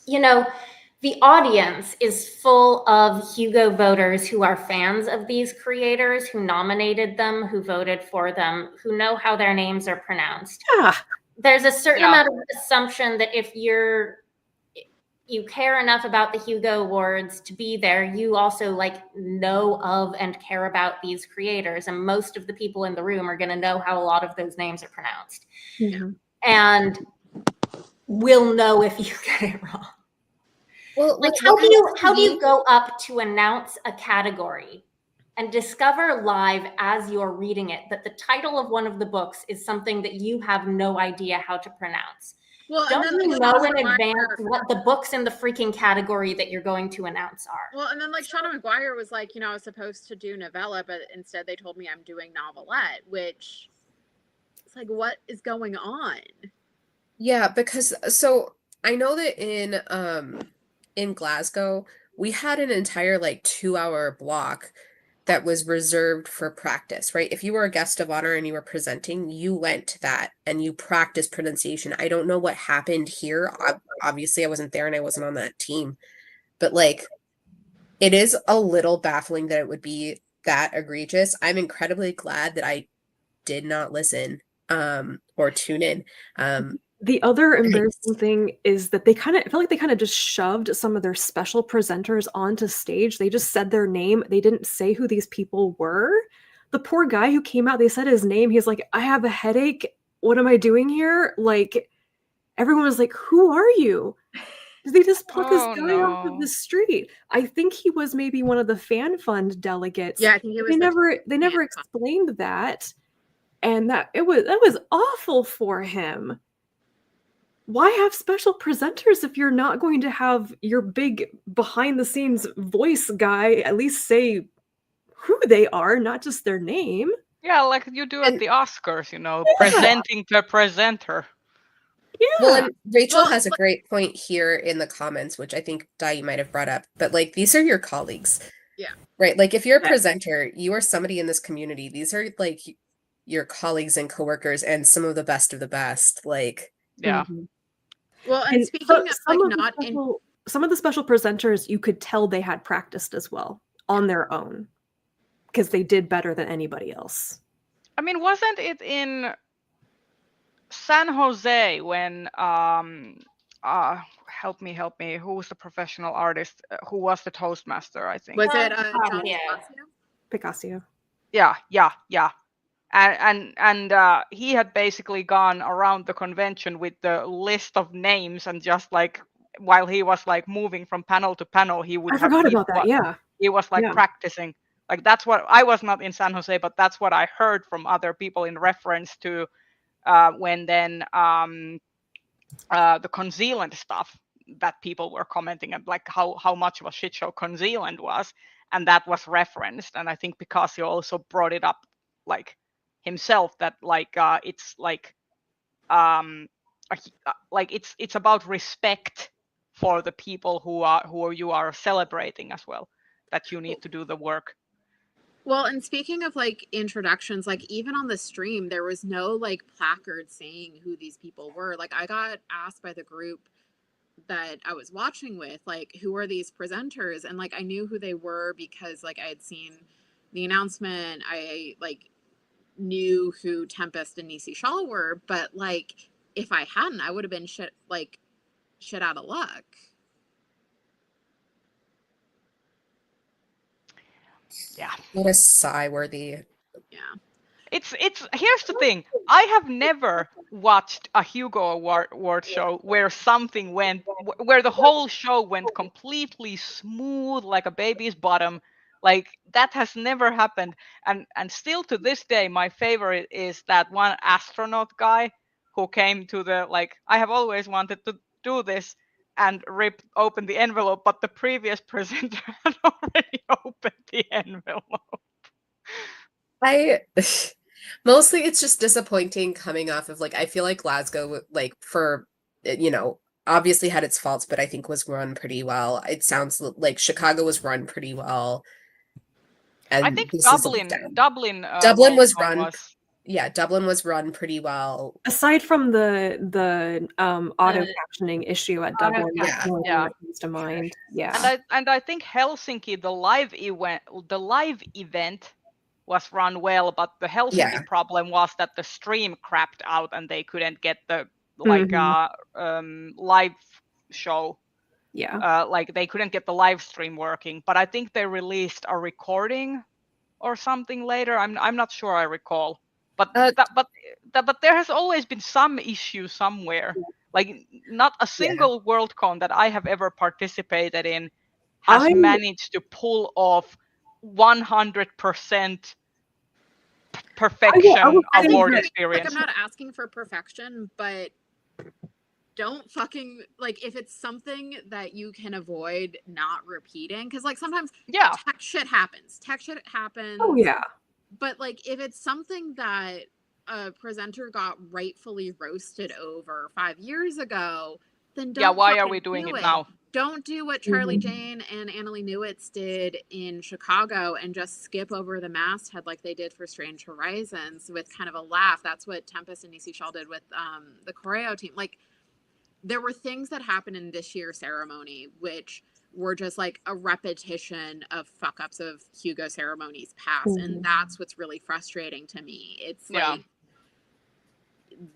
you know, the audience is full of Hugo voters who are fans of these creators, who nominated them, who voted for them, who know how their names are pronounced. Yeah. There's a certain amount of assumption that if you care enough about the Hugo Awards to be there, you also like know of and care about these creators. And most of the people in the room are going to know how a lot of those names are pronounced. And will know if you get it wrong. Well, like how do you go up to announce a category and discover live as you're reading it that the title of one of the books is something that you have no idea how to pronounce? Well, don't you know in advance what the books in the freaking category that you're going to announce are? Well, and then like Shauna McGuire was like, you know, I was supposed to do novella, but instead they told me I'm doing novelette, which it's like, what is going on? Yeah, because so I know that in Glasgow, we had an entire like 2-hour block that was reserved for practice, right? If you were a guest of honor and you were presenting, you went to that and you practiced pronunciation. I don't know what happened here. Obviously, I wasn't there and I wasn't on that team, but like, it is a little baffling that it would be that egregious. I'm incredibly glad that I did not listen or tune in. The other embarrassing thing is that I feel like they kind of just shoved some of their special presenters onto stage. They just said their name. They didn't say who these people were. The poor guy who came out, they said his name. He's like, I have a headache. What am I doing here? Like, everyone was like, who are you? Did they just pluck this guy off of the street? I think he was maybe one of the fan fund delegates. Yeah, I think it was. They never explained that. And that was awful for him. Why have special presenters if you're not going to have your big behind the scenes voice guy at least say who they are, not just their name? Yeah, like you do at the Oscars, you know, presenting the presenter. Yeah. Well, and Rachel has a great point here in the comments, which I think Dai might have brought up, but like, these are your colleagues. Yeah. Right? Like, if you're a presenter, you are somebody in this community. These are like your colleagues and coworkers and some of the best. Like, yeah. Well, and speaking of like some of the special presenters, you could tell they had practiced as well on their own because they did better than anybody else. I mean, wasn't it in San Jose when help me, who was the professional artist who was the Toastmaster, I think? Was it John Picasso? Yeah. And he had basically gone around the convention with the list of names and just like while he was like moving from panel to panel, he would. I forgot about that. Yeah, he was like practicing. Like that's what I was not in San Jose, but that's what I heard from other people in reference to when then the Concealand stuff that people were commenting and like how much of a shit show Concealand was, and that was referenced. And I think Picasso also brought it up like himself that like it's like it's about respect for the people who you are celebrating as well, that you need to do the work. Well, and speaking of like introductions, like even on the stream, there was no like placard saying who these people were. Like I got asked by the group that I was watching with, like, who are these presenters? And like I knew who they were because like I had seen the announcement. I like knew who Tempest and Nisi Shaw were, but like if I hadn't, I would have been shit out of luck. Yeah. What a sigh worthy. Yeah. It's here's the thing. I have never watched a Hugo Award show where something where the whole show went completely smooth like a baby's bottom. Like that has never happened. And still to this day, my favorite is that one astronaut guy who came to the, like, I have always wanted to do this, and ripped open the envelope, but the previous presenter had already opened the envelope. Mostly it's just disappointing coming off of like, I feel like Glasgow, like for, you know, obviously had its faults, but I think was run pretty well. It sounds like Chicago was run pretty well. And I think this is a Dublin was Worldcon run. Yeah, Dublin was run pretty well. Aside from the auto captioning issue at Dublin, that's the only thing that comes to mind. Yeah. And I think Helsinki, the live event was run well, but the Helsinki problem was that the stream crapped out and they couldn't get the like live show. Yeah. Like they couldn't get the live stream working, but I think they released a recording or something later. I'm not sure, I recall. But but there has always been some issue somewhere. Like not a single Worldcon that I have ever participated in has managed to pull off 100% perfection award experience. Like, I'm not asking for perfection, but don't fucking, like, if it's something that you can avoid not repeating, because like sometimes tech shit happens. Oh yeah. But like if it's something that a presenter got rightfully roasted over 5 years ago, then don't why are we doing it now? Don't do what Charlie Jane and Annalie Newitz did in Chicago and just skip over the masthead like they did for Strange Horizons with kind of a laugh. That's what Tempest and Nisi Shaw did with the choreo team. Like there were things that happened in this year's ceremony which were just like a repetition of fuck ups of Hugo ceremonies past. And that's what's really frustrating to me. It's like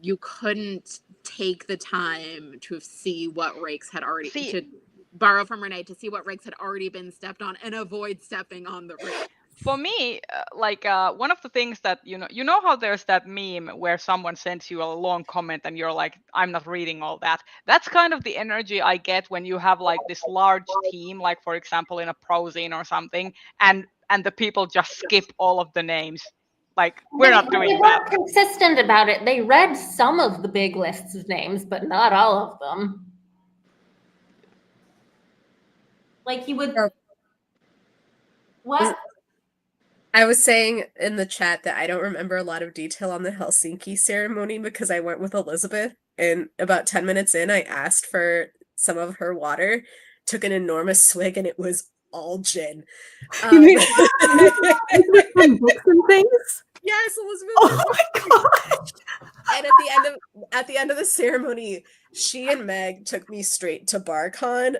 you couldn't take the time to see what rakes had already to borrow from Renee, to see what rakes had already been stepped on and avoid stepping on the rake. For me, one of the things that, you know how there's that meme where someone sends you a long comment and you're like, I'm not reading all that. That's kind of the energy I get when you have like this large team, like for example in a Prozine or something, and the people just skip all of the names. Like we're not doing that. They were consistent about it. They read some of the big lists of names, but not all of them. Like you would. What? I was saying in the chat that I don't remember a lot of detail on the Helsinki ceremony because I went with Elizabeth, and about 10 minutes in, I asked for some of her water, took an enormous swig, and it was all gin. You mean books and things? Yes, Elizabeth. Oh my gosh! And at the end of the ceremony, she and Meg took me straight to BarCon.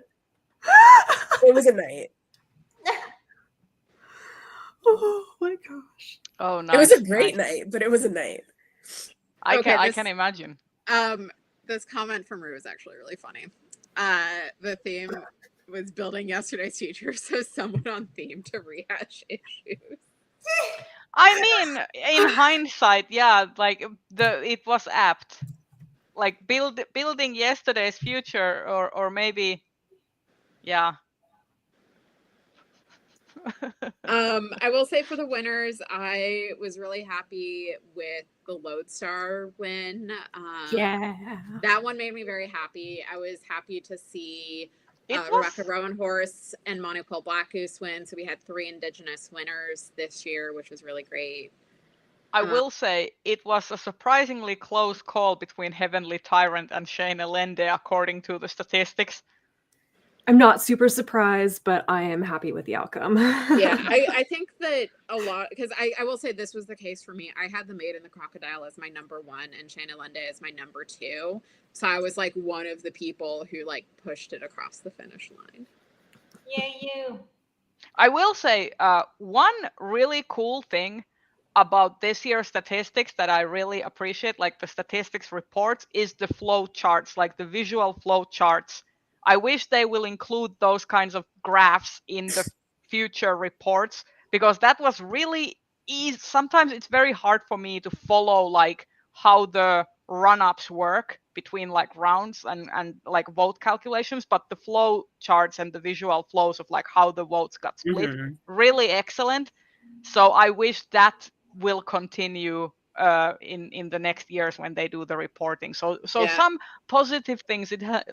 It was a night. Oh my gosh! Oh, nice. It was a great night, but it was a night. I can imagine. This comment from Rue is actually really funny. The theme was building yesterday's future, so someone on theme to rehash issues. I mean, in hindsight, like it was apt. Like building yesterday's future, or maybe, I will say for the winners, I was really happy with the Lodestar win. That one made me very happy. I was happy to see Rebecca Rowan Horse and Monocle Black Goose win. So we had 3 Indigenous winners this year, which was really great. I will say it was a surprisingly close call between Heavenly Tyrant and Shayna Lende, according to the statistics. I'm not super surprised, but I am happy with the outcome. Yeah, I think that a lot, because I will say this was the case for me. I had The Maid and the Crocodile as my number 1 and Shayna Lende as my number 2. So I was like one of the people who like pushed it across the finish line. Yeah, you. I will say one really cool thing about this year's statistics that I really appreciate, like the statistics reports, is the flow charts, like the visual flow charts. I wish they will include those kinds of graphs in the future reports, because that was really easy. Sometimes it's very hard for me to follow like how the run-ups work between like rounds and like vote calculations, but the flow charts and the visual flows of like how the votes got split, really excellent. So I wish that will continue in the next years when they do the reporting. So Yeah. some positive things that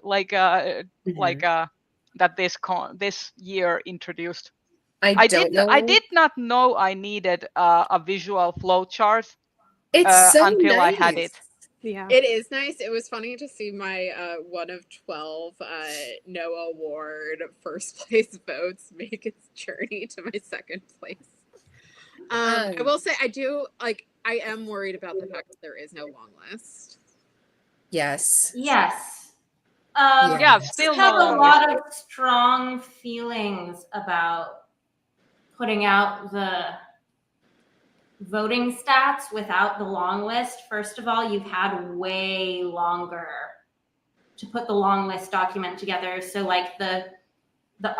this year introduced. I did not know I needed a visual flow chart until I had it. Yeah. It is nice. It was funny to see my 1 of 12 Noah Award first place votes make its journey to my 2nd place. I will say I am worried about the fact that there is no long list. Yes. Yes. Yeah, I still have no a long lot of strong feelings about putting out the voting stats without the long list. First of all, you've had way longer to put the long list document together. So like the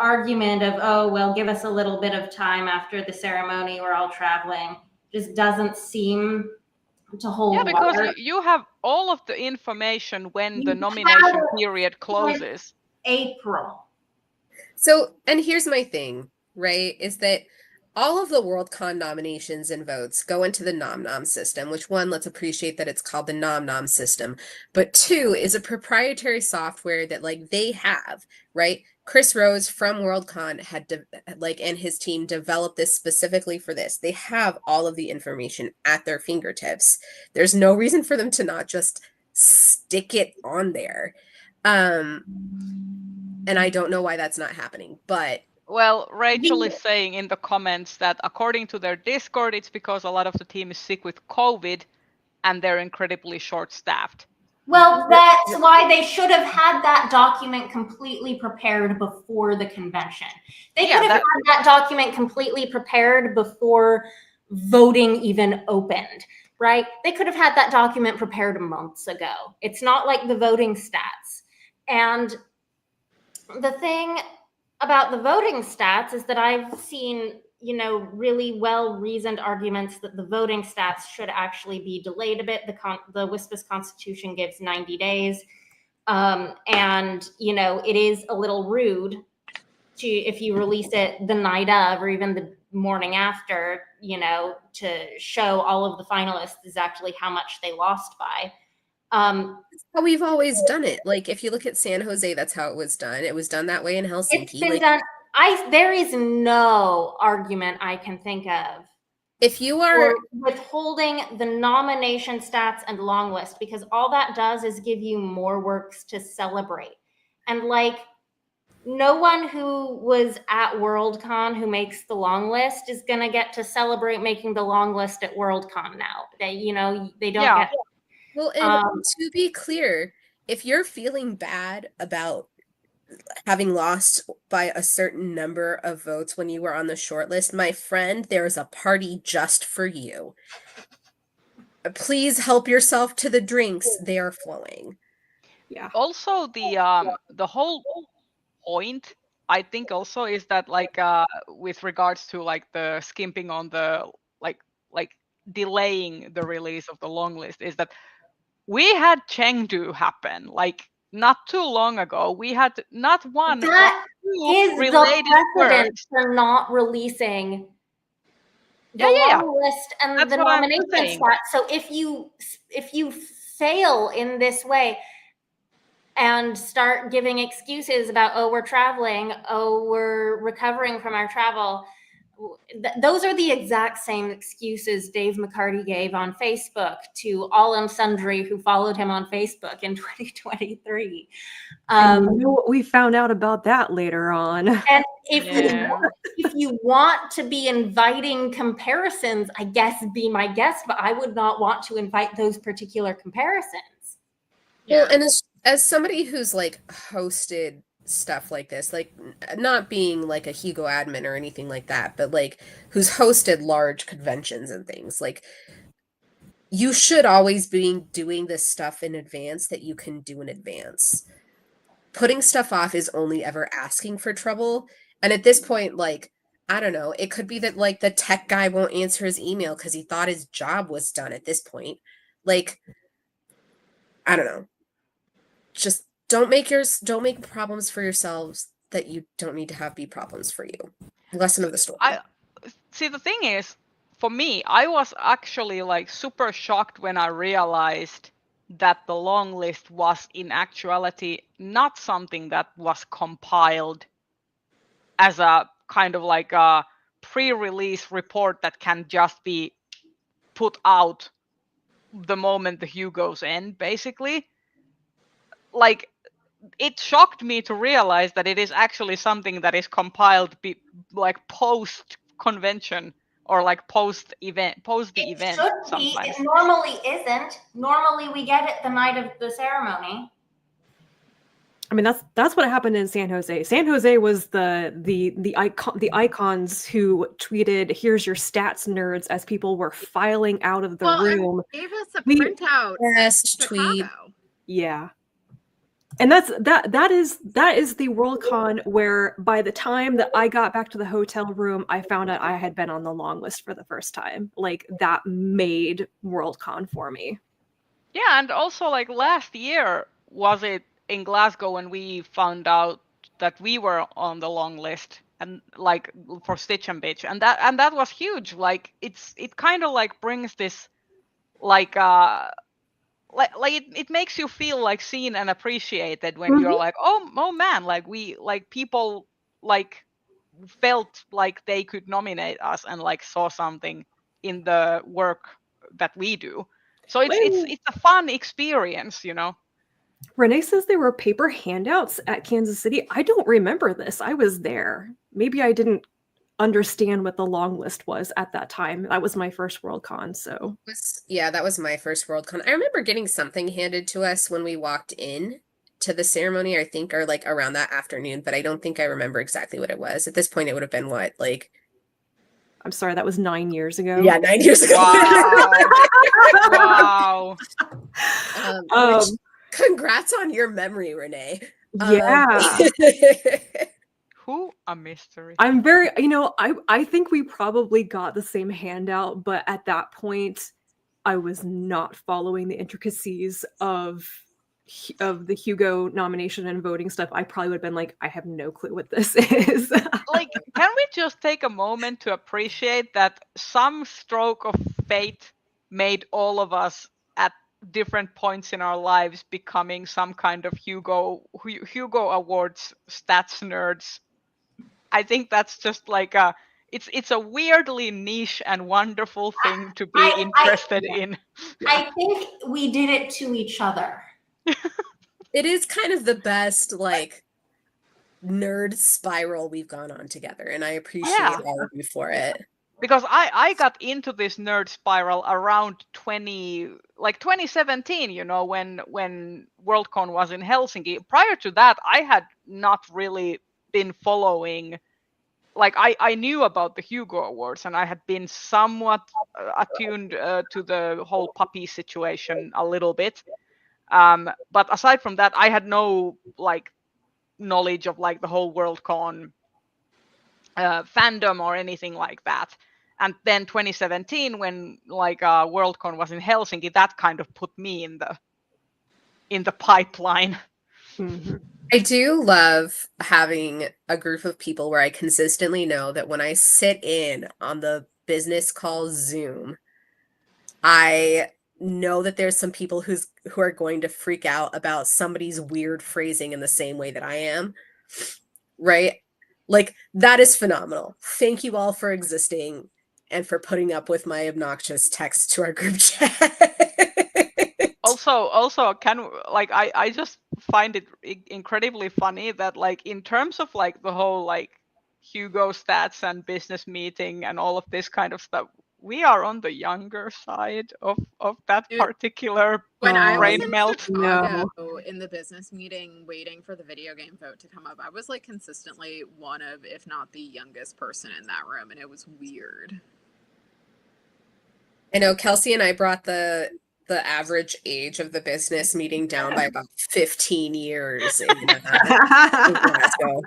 argument of, oh, well, give us a little bit of time after the ceremony, we're all traveling, just doesn't seem to hold because water. you have all of the information when the nomination period closes. April. So, and here's my thing, right, is that all of the Worldcon nominations and votes go into the Nom Nom system, which, one, let's appreciate that it's called the Nom Nom system, but 2, is a proprietary software that like they have, right? Chris Rose from Worldcon had and his team developed this specifically for this. They have all of the information at their fingertips. There's no reason for them to not just stick it on there. And I don't know why that's not happening, but... Well, Rachel is saying in the comments that according to their Discord, it's because a lot of the team is sick with COVID and they're incredibly short-staffed. Well, that's why they should have had that document completely prepared before the convention. They could have had that document completely prepared before voting even opened, right? They could have had that document prepared months ago. It's not like the voting stats. And the thing about the voting stats is that I've seen, really well-reasoned arguments that the voting stats should actually be delayed a bit. The WSPA's constitution gives 90 days. And, it is a little rude if you release it the night of or even the morning after, to show all of the finalists exactly how much they lost by. That's how we've always done it. Like, if you look at San Jose, that's how it was done. It was done that way in Helsinki. It's been done. There is no argument I can think of if you are withholding the nomination stats and long list, because all that does is give you more works to celebrate. And like, no one who was at Worldcon who makes the long list is going to get to celebrate making the long list at Worldcon now. They don't get. Well, and to be clear, if you're feeling bad about having lost by a certain number of votes when you were on the short list, my friend, there's a party just for you. Please help yourself to the drinks. They are flowing. Yeah. Also, the whole point, I think, also is that like with regards to like the skimping on the like delaying the release of the long list, is that we had Chengdu happen like not too long ago. We had not one that is related the precedent for not releasing the long list and the nomination stats. So if you fail in this way and start giving excuses about, oh, we're traveling, oh, we're recovering from our travel, those are the exact same excuses Dave McCarty gave on Facebook to all and sundry who followed him on Facebook in 2023. And you know what we found out about that later on. And if you want to be inviting comparisons, I guess be my guest, but I would not want to invite those particular comparisons. Well, and as somebody who's like hosted stuff like this, like not being like a Hugo admin or anything like that, but like who's hosted large conventions and things, like you should always be doing this stuff in advance that you can do in advance. Putting stuff off is only ever asking for trouble. And at this point, like, I don't know, it could be that like the tech guy won't answer his email because he thought his job was done at this point. Like, I don't know. Just don't make problems for yourselves that you don't need to have be problems for you. Lesson of the story. See, the thing is, for me, I was actually like super shocked when I realized that the long list was in actuality not something that was compiled as a kind of like a pre-release report that can just be put out the moment the Hugos end, basically. Like, it shocked me to realize that it is actually something that is compiled like post convention or like post the event sometimes. It normally isn't. Normally we get it the night of the ceremony. I mean, that's what happened in San Jose. San Jose was the icons who tweeted, "Here's your stats, nerds," as people were filing out of the room. Gave us a printout. Yes, tweet. Yeah. And that is the Worldcon where by the time that I got back to the hotel room, I found out I had been on the long list for the first time. Like, that made Worldcon for me. Yeah, and also like last year, was it in Glasgow when we found out that we were on the long list and like for Stitch and Bitch, and that was huge. Like it kind of like brings this like it makes you feel like seen and appreciated when you're like, oh man, like we like people like felt like they could nominate us and like saw something in the work that we do. So it's a fun experience, you know. Renee says there were paper handouts at Kansas City. I don't remember this. I was there. Maybe I didn't understand what the long list was at that time. That was my first Worldcon, so. Yeah, that was my first Worldcon. I remember getting something handed to us when we walked in to the ceremony, I think, or like around that afternoon, but I don't think I remember exactly what it was. At this point, it would have been what, like... I'm sorry, that was 9 years ago. Yeah, 9 years ago. Wow. Wow. Congrats on your memory, Renee. Yeah. Who a mystery. I'm very, I think we probably got the same handout, but at that point, I was not following the intricacies of the Hugo nomination and voting stuff. I probably would have been like, I have no clue what this is. Like, can we just take a moment to appreciate that some stroke of fate made all of us at different points in our lives becoming some kind of Hugo Awards stats nerds? I think that's just like it's a weirdly niche and wonderful thing to be interested in. I think we did it to each other. It is kind of the best like nerd spiral we've gone on together, and I appreciate all of you for it. Because I got into this nerd spiral around 2017, you know, when Worldcon was in Helsinki. Prior to that, I had not really been following, like I knew about the Hugo Awards and I had been somewhat attuned to the whole puppy situation a little bit. But aside from that, I had no like knowledge of like the whole Worldcon fandom or anything like that. And then 2017, when like Worldcon was in Helsinki, that kind of put me in the pipeline. Mm-hmm. I do love having a group of people where I consistently know that when I sit in on the business call Zoom, I know that there's some people who are going to freak out about somebody's weird phrasing in the same way that I am, right? Like, that is phenomenal. Thank you all for existing and for putting up with my obnoxious text to our group chat. Also, I just find it incredibly funny that like in terms of like the whole like Hugo stats and business meeting and all of this kind of stuff, we are on the younger side of that Dude, particular when I was brain in melt. Chicago in the business meeting waiting for the video game vote to come up, I was like consistently one of, if not the youngest person in that room, and it was weird. I know Kelsey and I brought the average age of the business meeting down by about 15 years in Glasgow.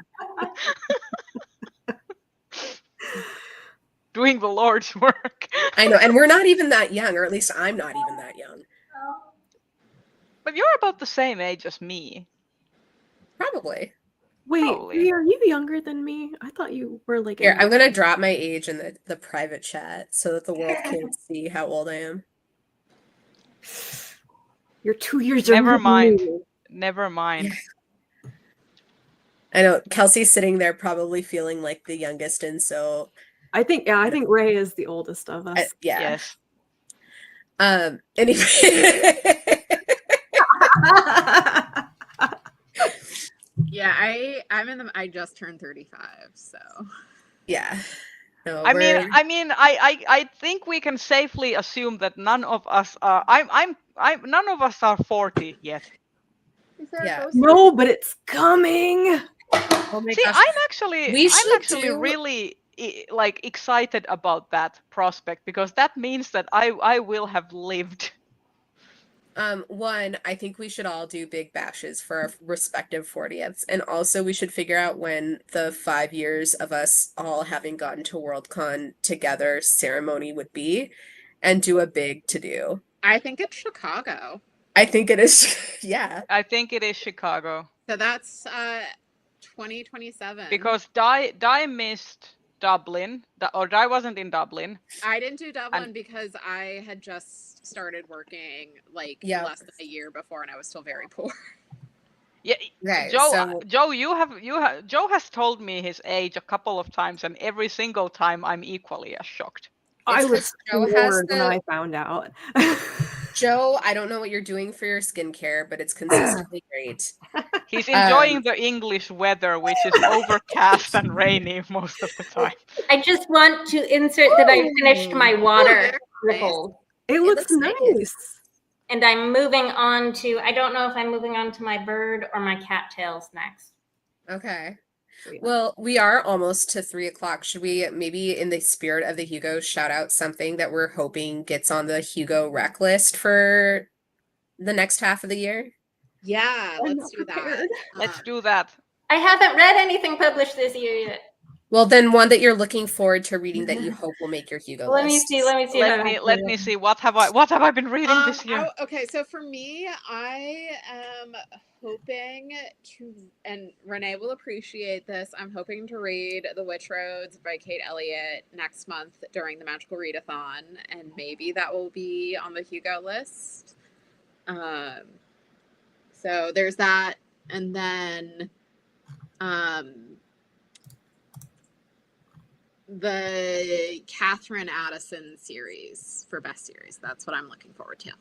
Doing the Lord's work. I know, and we're not even that young, or at least I'm not even that young. But you're about the same age as me. Probably. Wait, Probably. are you younger than me? I thought you were like. Here, I'm gonna drop my age in the private chat so that the world can't see how old I am. You're 2 years Never younger mind. than me. Never mind. Yeah. I know Kelsey's sitting there probably feeling like the youngest, and so I think Ray is the oldest of us. yeah. Yes. Anyway. Yeah, I just turned 35, so Yeah. No, I mean, I think we can safely assume that none of us are. None of us are 40 yet. Yeah. No, but it's coming. Oh my See, gosh. I'm actually do- really like excited about that prospect because that means that I will have lived. One, I think we should all do big bashes for our respective 40ths, and also we should figure out when the 5 years of us all having gotten to Worldcon together ceremony would be, and do a big to-do. I think it's Chicago. I think it is, yeah. I think it is Chicago. So that's 2027. Because Di missed Dublin, or Di wasn't in Dublin. I didn't do Dublin because I had just started working like Yeah. less than a year before, and I was still very poor. Yeah, Okay, Joe. Joe has told me his age a couple of times, and every single time I'm equally as shocked. I It's was 'cause Joe has floored when the- I found out. Joe, I don't know what you're doing for your skincare, but it's consistently great. He's enjoying the English weather, which is overcast and rainy most of the time. I just want to insert that I finished my water ripple, It looks looks nice. nice. and I'm moving on to. I don't know if I'm moving on to my bird or my cattails next. Okay. Sweet. Well, we are almost to 3:00. Should we maybe, in the spirit of the Hugo, shout out something that we're hoping gets on the Hugo rec list for the next half of the year? Yeah, I'm let's not do that. prepared. Let's do that. I haven't read anything published this year yet. Well, then one that you're looking forward to reading that you hope will make your Hugo Let me list. see. Let me see. Let me see. What have I been reading this year? Okay, so for me, I am hoping to, and Renee will appreciate this, I'm hoping to read The Witch Roads by Kate Elliott next month during the Magical Readathon, and maybe that will be on the Hugo list. So there's that, and then the Catherine Addison series for best series. That's what I'm looking forward to.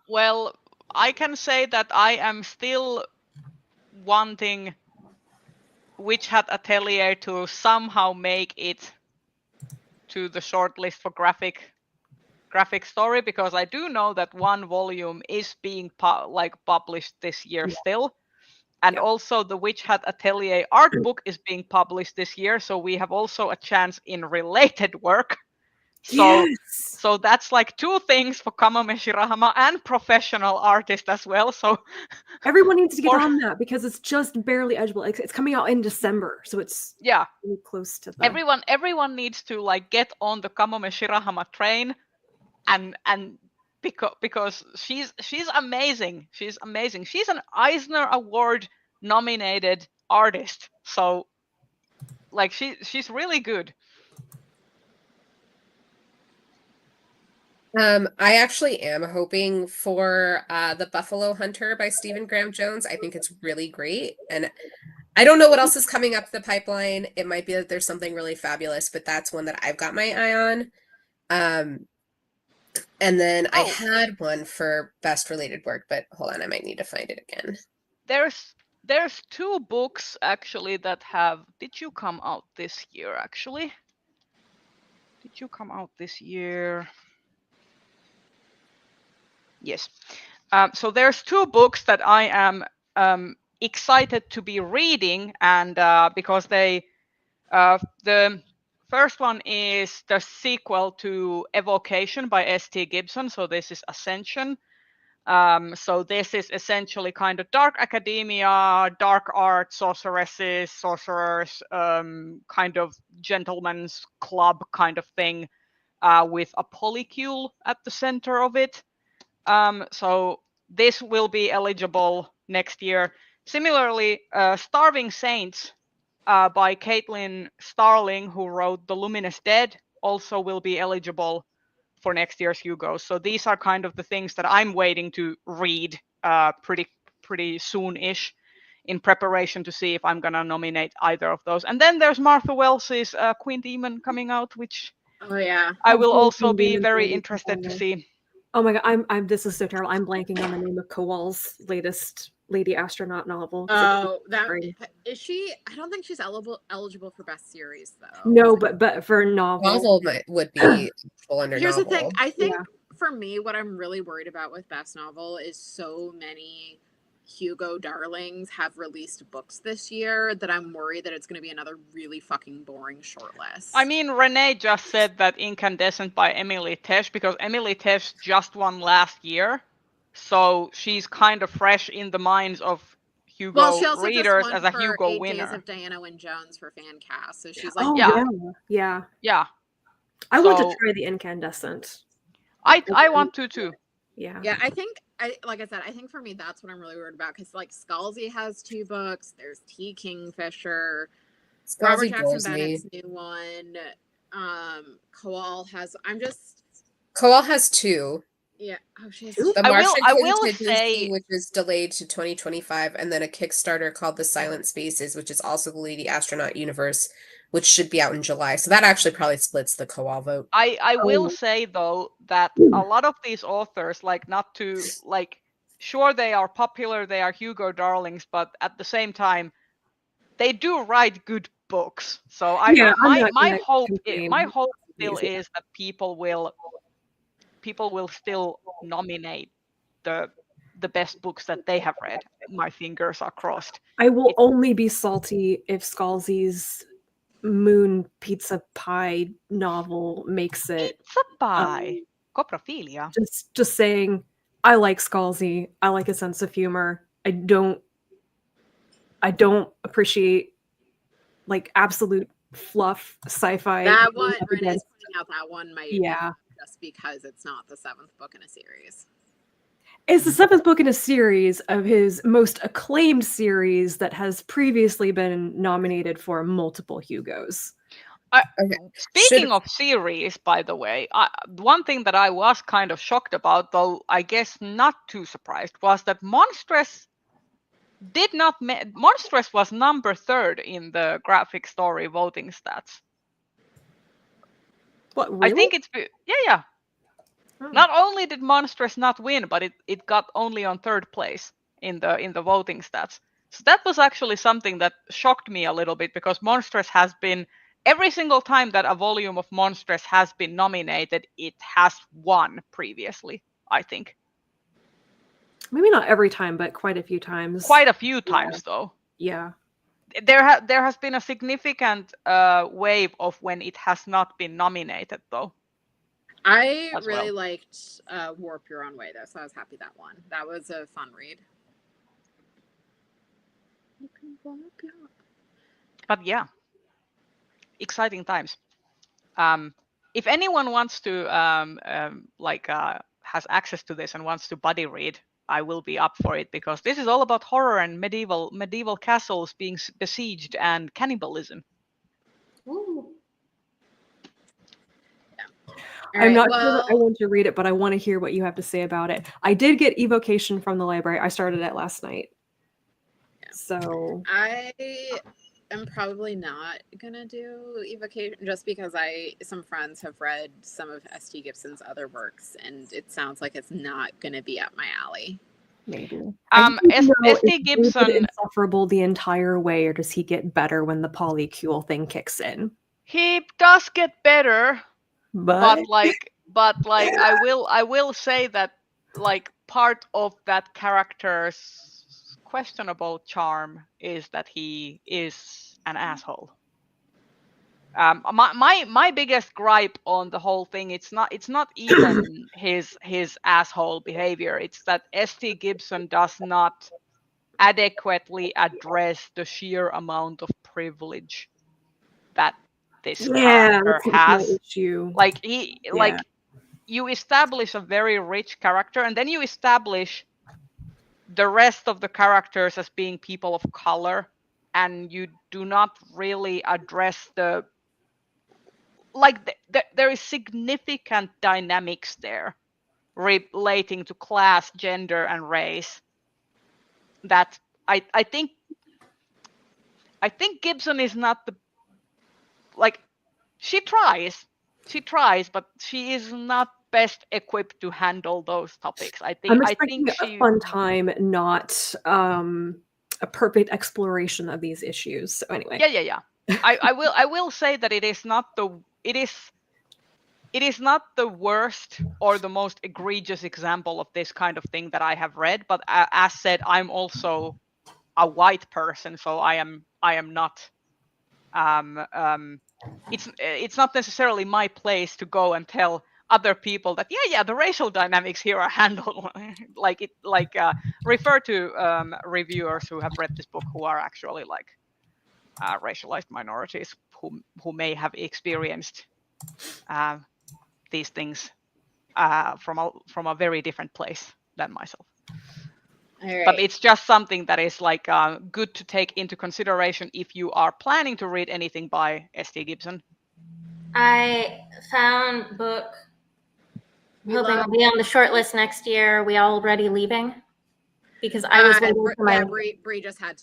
Well, I can say that I am still wanting Witch Hat Atelier to somehow make it to the shortlist for graphic story, because I do know that one volume is being published this year still. And also the Witch Hat Atelier art book is being published this year, so we have also a chance in related work. So that's like two things for Kamome Shirahama and professional artist as well. So everyone needs to get on that because it's just barely edgeable. It's coming out in December, so it's really close to that. Everyone needs to like get on the Kamome Shirahama train, and because she's amazing. She's amazing. She's an Eisner Award nominated artist. So like she's really good. I actually am hoping for The Buffalo Hunter by Stephen Graham Jones. I think it's really great. And I don't know what else is coming up the pipeline. It might be that there's something really fabulous, but that's one that I've got my eye on. And then I had one for best related work, but hold on, I might need to find it again. There's 2 books actually that have. Did you come out this year? Actually, did you come out this year? Yes. So there's 2 books that I am excited to be reading, and because they, the first one is the sequel to Evocation by S.T. Gibson. So this is Ascension. So this is essentially kind of dark academia, dark art, sorceresses, sorcerers, kind of gentleman's club kind of thing, with a polycule at the center of it. So this will be eligible next year. Similarly, Starving Saints by Caitlin Starling, who wrote The Luminous Dead, also will be eligible for next year's Hugo. So these are kind of the things that I'm waiting to read pretty soon-ish in preparation to see if I'm going to nominate either of those. And then there's Martha Wells's Queen Demon coming out, which I will also be very interested to see. Oh my god, I'm this is so terrible. I'm blanking on the name of Kowal's latest Lady Astronaut novel. Oh, is she? I don't think she's eligible for best series though. No, but for novel would be under Here's novel. the thing. I think for me, what I'm really worried about with best novel is so many Hugo darlings have released books this year that I'm worried that it's going to be another really fucking boring shortlist. I mean, Renee just said that Incandescent by Emily Tesh, because Emily Tesh just won last year, so she's kind of fresh in the minds of Hugo readers as a Hugo 8 winner. Days of Diana Wynne Jones for fan cast, so she's like, yeah. I want to try the Incandescent. I want to too. Yeah, I think like I said, I think for me that's what I'm really worried about, because like Scalzi has 2 books. There's T. Kingfisher, Robert Jackson Bennett's new one. Kowal has. Kowal has 2. Yeah. Oh, she has 2. The Martian Contingency, which is delayed to 2025, and then a Kickstarter called The Silent Spaces, which is also the Lady Astronaut universe, which should be out in July. So that actually probably splits the Kowal vote. I will say though that a lot of these authors, like, not to like, sure they are popular, they are Hugo darlings, but at the same time, they do write good books. So my hope still is that people will still nominate the best books that they have read. My fingers are crossed. I will only be salty if Scalzi's Moon Pizza Pie novel makes it. Pizza Pie. Coprophilia. Just saying, I like Scalzi. I like his sense of humor. I don't appreciate like absolute fluff sci-fi. That one, Renee's pointing out that one might be just because it's not the 7th book in a series. It's the 7th book in a series of his most acclaimed series that has previously been nominated for multiple Hugos. Speaking of series, by the way, one thing that I was kind of shocked about, though I guess not too surprised, was that Monstress Monstress was number 3rd in the graphic story voting stats. What, really? I think it's yeah. Not only did Monstress not win, but it got only on 3rd place in the voting stats. So that was actually something that shocked me a little bit, because Monstress has been, every single time that a volume of Monstress has been nominated, it has won previously, I think. Maybe not every time, but quite a few times. Quite a few times, though. Yeah. There has been a significant wave of when it has not been nominated, though. I really liked Warp Your Own Way, though, so I was happy that one. That was a fun read. But yeah, exciting times. If anyone wants to has access to this and wants to buddy read, I will be up for it, because this is all about horror and medieval castles being besieged and cannibalism. Ooh. I'm not sure that I want to read it, but I want to hear what you have to say about it. I did get Evocation from the library. I started it last night. Yeah. So I am probably not gonna do Evocation just because some friends have read some of S.T. Gibson's other works, and it sounds like it's not gonna be up my alley. Maybe. S.T. Gibson insufferable the entire way, or does he get better when the polycule thing kicks in? He does get better, but I will say that like part of that character's questionable charm is that he is an asshole. My biggest gripe on the whole thing, it's not even his asshole behavior. It's that S.T. Gibson does not adequately address the sheer amount of privilege that this character has. Like you establish a very rich character, and then you establish the rest of the characters as being people of color, and you do not really address the there is significant dynamics there relating to class, gender, and race that I think Gibson is not the she tries, but she is not best equipped to handle those topics. I think a fun time, not a perfect exploration of these issues. So anyway. Yeah. I will say that it is not the worst or the most egregious example of this kind of thing that I have read, but as said, I'm also a white person, so I am not it's not necessarily my place to go and tell other people that the racial dynamics here are handled refer to reviewers who have read this book who are actually racialized minorities who may have experienced these things from a very different place than myself. Right. But it's just something that is good to take into consideration if you are planning to read anything by S.T. Gibson. I found book. Hoping I'll be on the short list next year. Are we already leaving? Because I was waiting for my. Bree just had.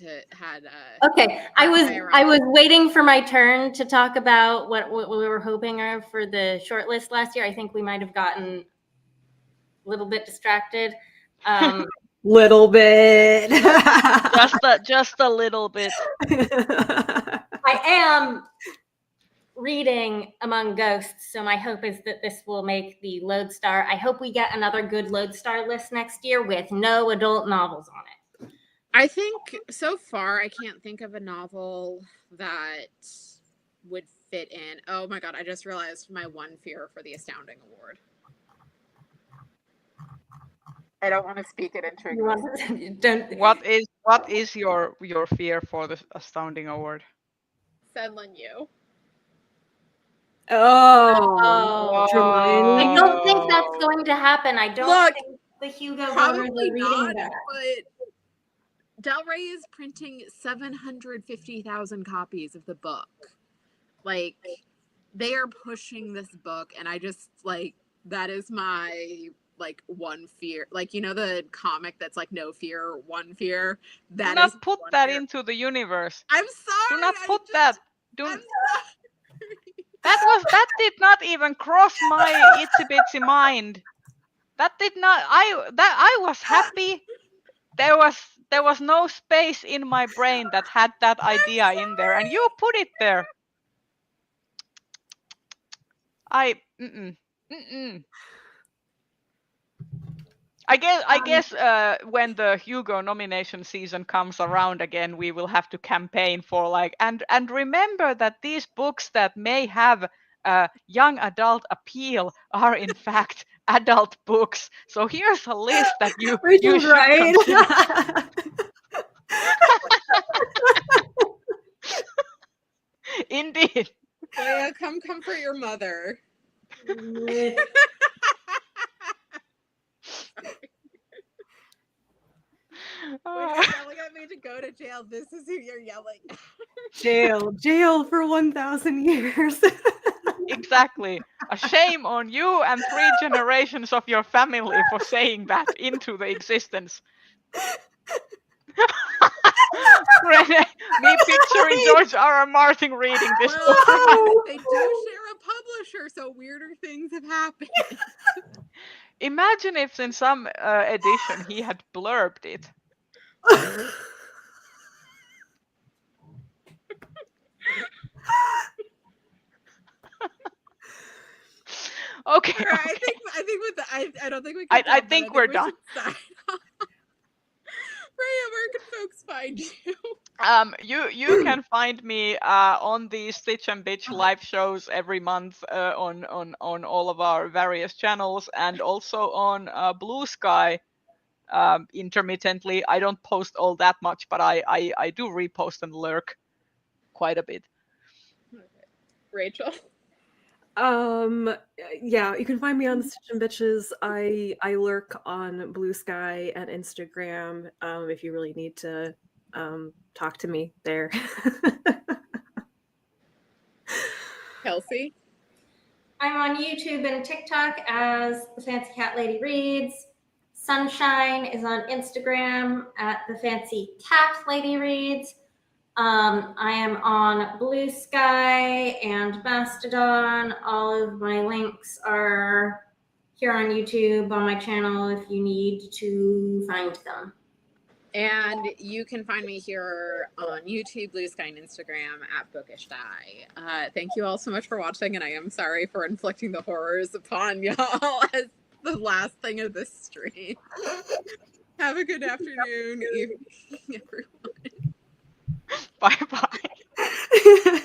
Okay, I was waiting for my turn to talk about what we were hoping for the short list last year. I think we might have gotten a little bit distracted. Little bit. just a little bit. I am reading Among Ghosts, so my hope is that this will make the Lodestar. I hope we get another good Lodestar list next year with no adult novels on it. I think so far I can't think of a novel that would fit in. Oh my god, I just realized my one fear for the Astounding Award. I don't want to speak it into existence. What is your fear for the Astounding Award? Senlin Yu. I don't think that's going to happen. I don't think the Hugo voters are reading that. But Del Rey is printing 750,000 copies of the book. They are pushing this book, and I just that is my one fear. The comic that's no fear, one fear. Do not put that into the universe. I'm sorry. Do not put that. That did not even cross my itsy bitsy mind. That did not. I was happy. There was no space in my brain that had that idea in there, and you put it there. I guess when the Hugo nomination season comes around again, we will have to campaign for and remember that these books that may have young adult appeal are in fact adult books. So here's a list that you should right. Indeed. Yeah, come comfort your mother. When you're yelling at me to go to jail, this is who you're yelling at. Jail for 1,000 years. Exactly. A shame on you and 3 generations of your family for saying that into the existence. Me picturing George R.R. Martin reading this book. Well, they do share a publisher, so weirder things have happened. Imagine if in some edition he had blurbed it. Okay. Right, Okay. I think with the I don't think we can. I think we're done. Rhea, where can folks find you? You can find me on the Stitch and Bitch live shows every month on all of our various channels, and also on Blue Sky intermittently. I don't post all that much, but I do repost and lurk quite a bit. Rachel. Yeah, you can find me on the Stitch and Bitches. I lurk on Blue Sky and Instagram. If you really need to talk to me there. Kelsey. I'm on YouTube and TikTok as the Fancy Cat Lady Reads. Sunshine is on Instagram at the Fancy Cat Lady Reads. I am on Blue Sky and Mastodon. All of my links are here on YouTube on my channel if you need to find them. And you can find me here on YouTube, Blue Sky, and Instagram at Bookish Die. Thank you all so much for watching, and I am sorry for inflicting the horrors upon y'all as the last thing of this stream. Have a good afternoon, evening, everyone. Bye bye.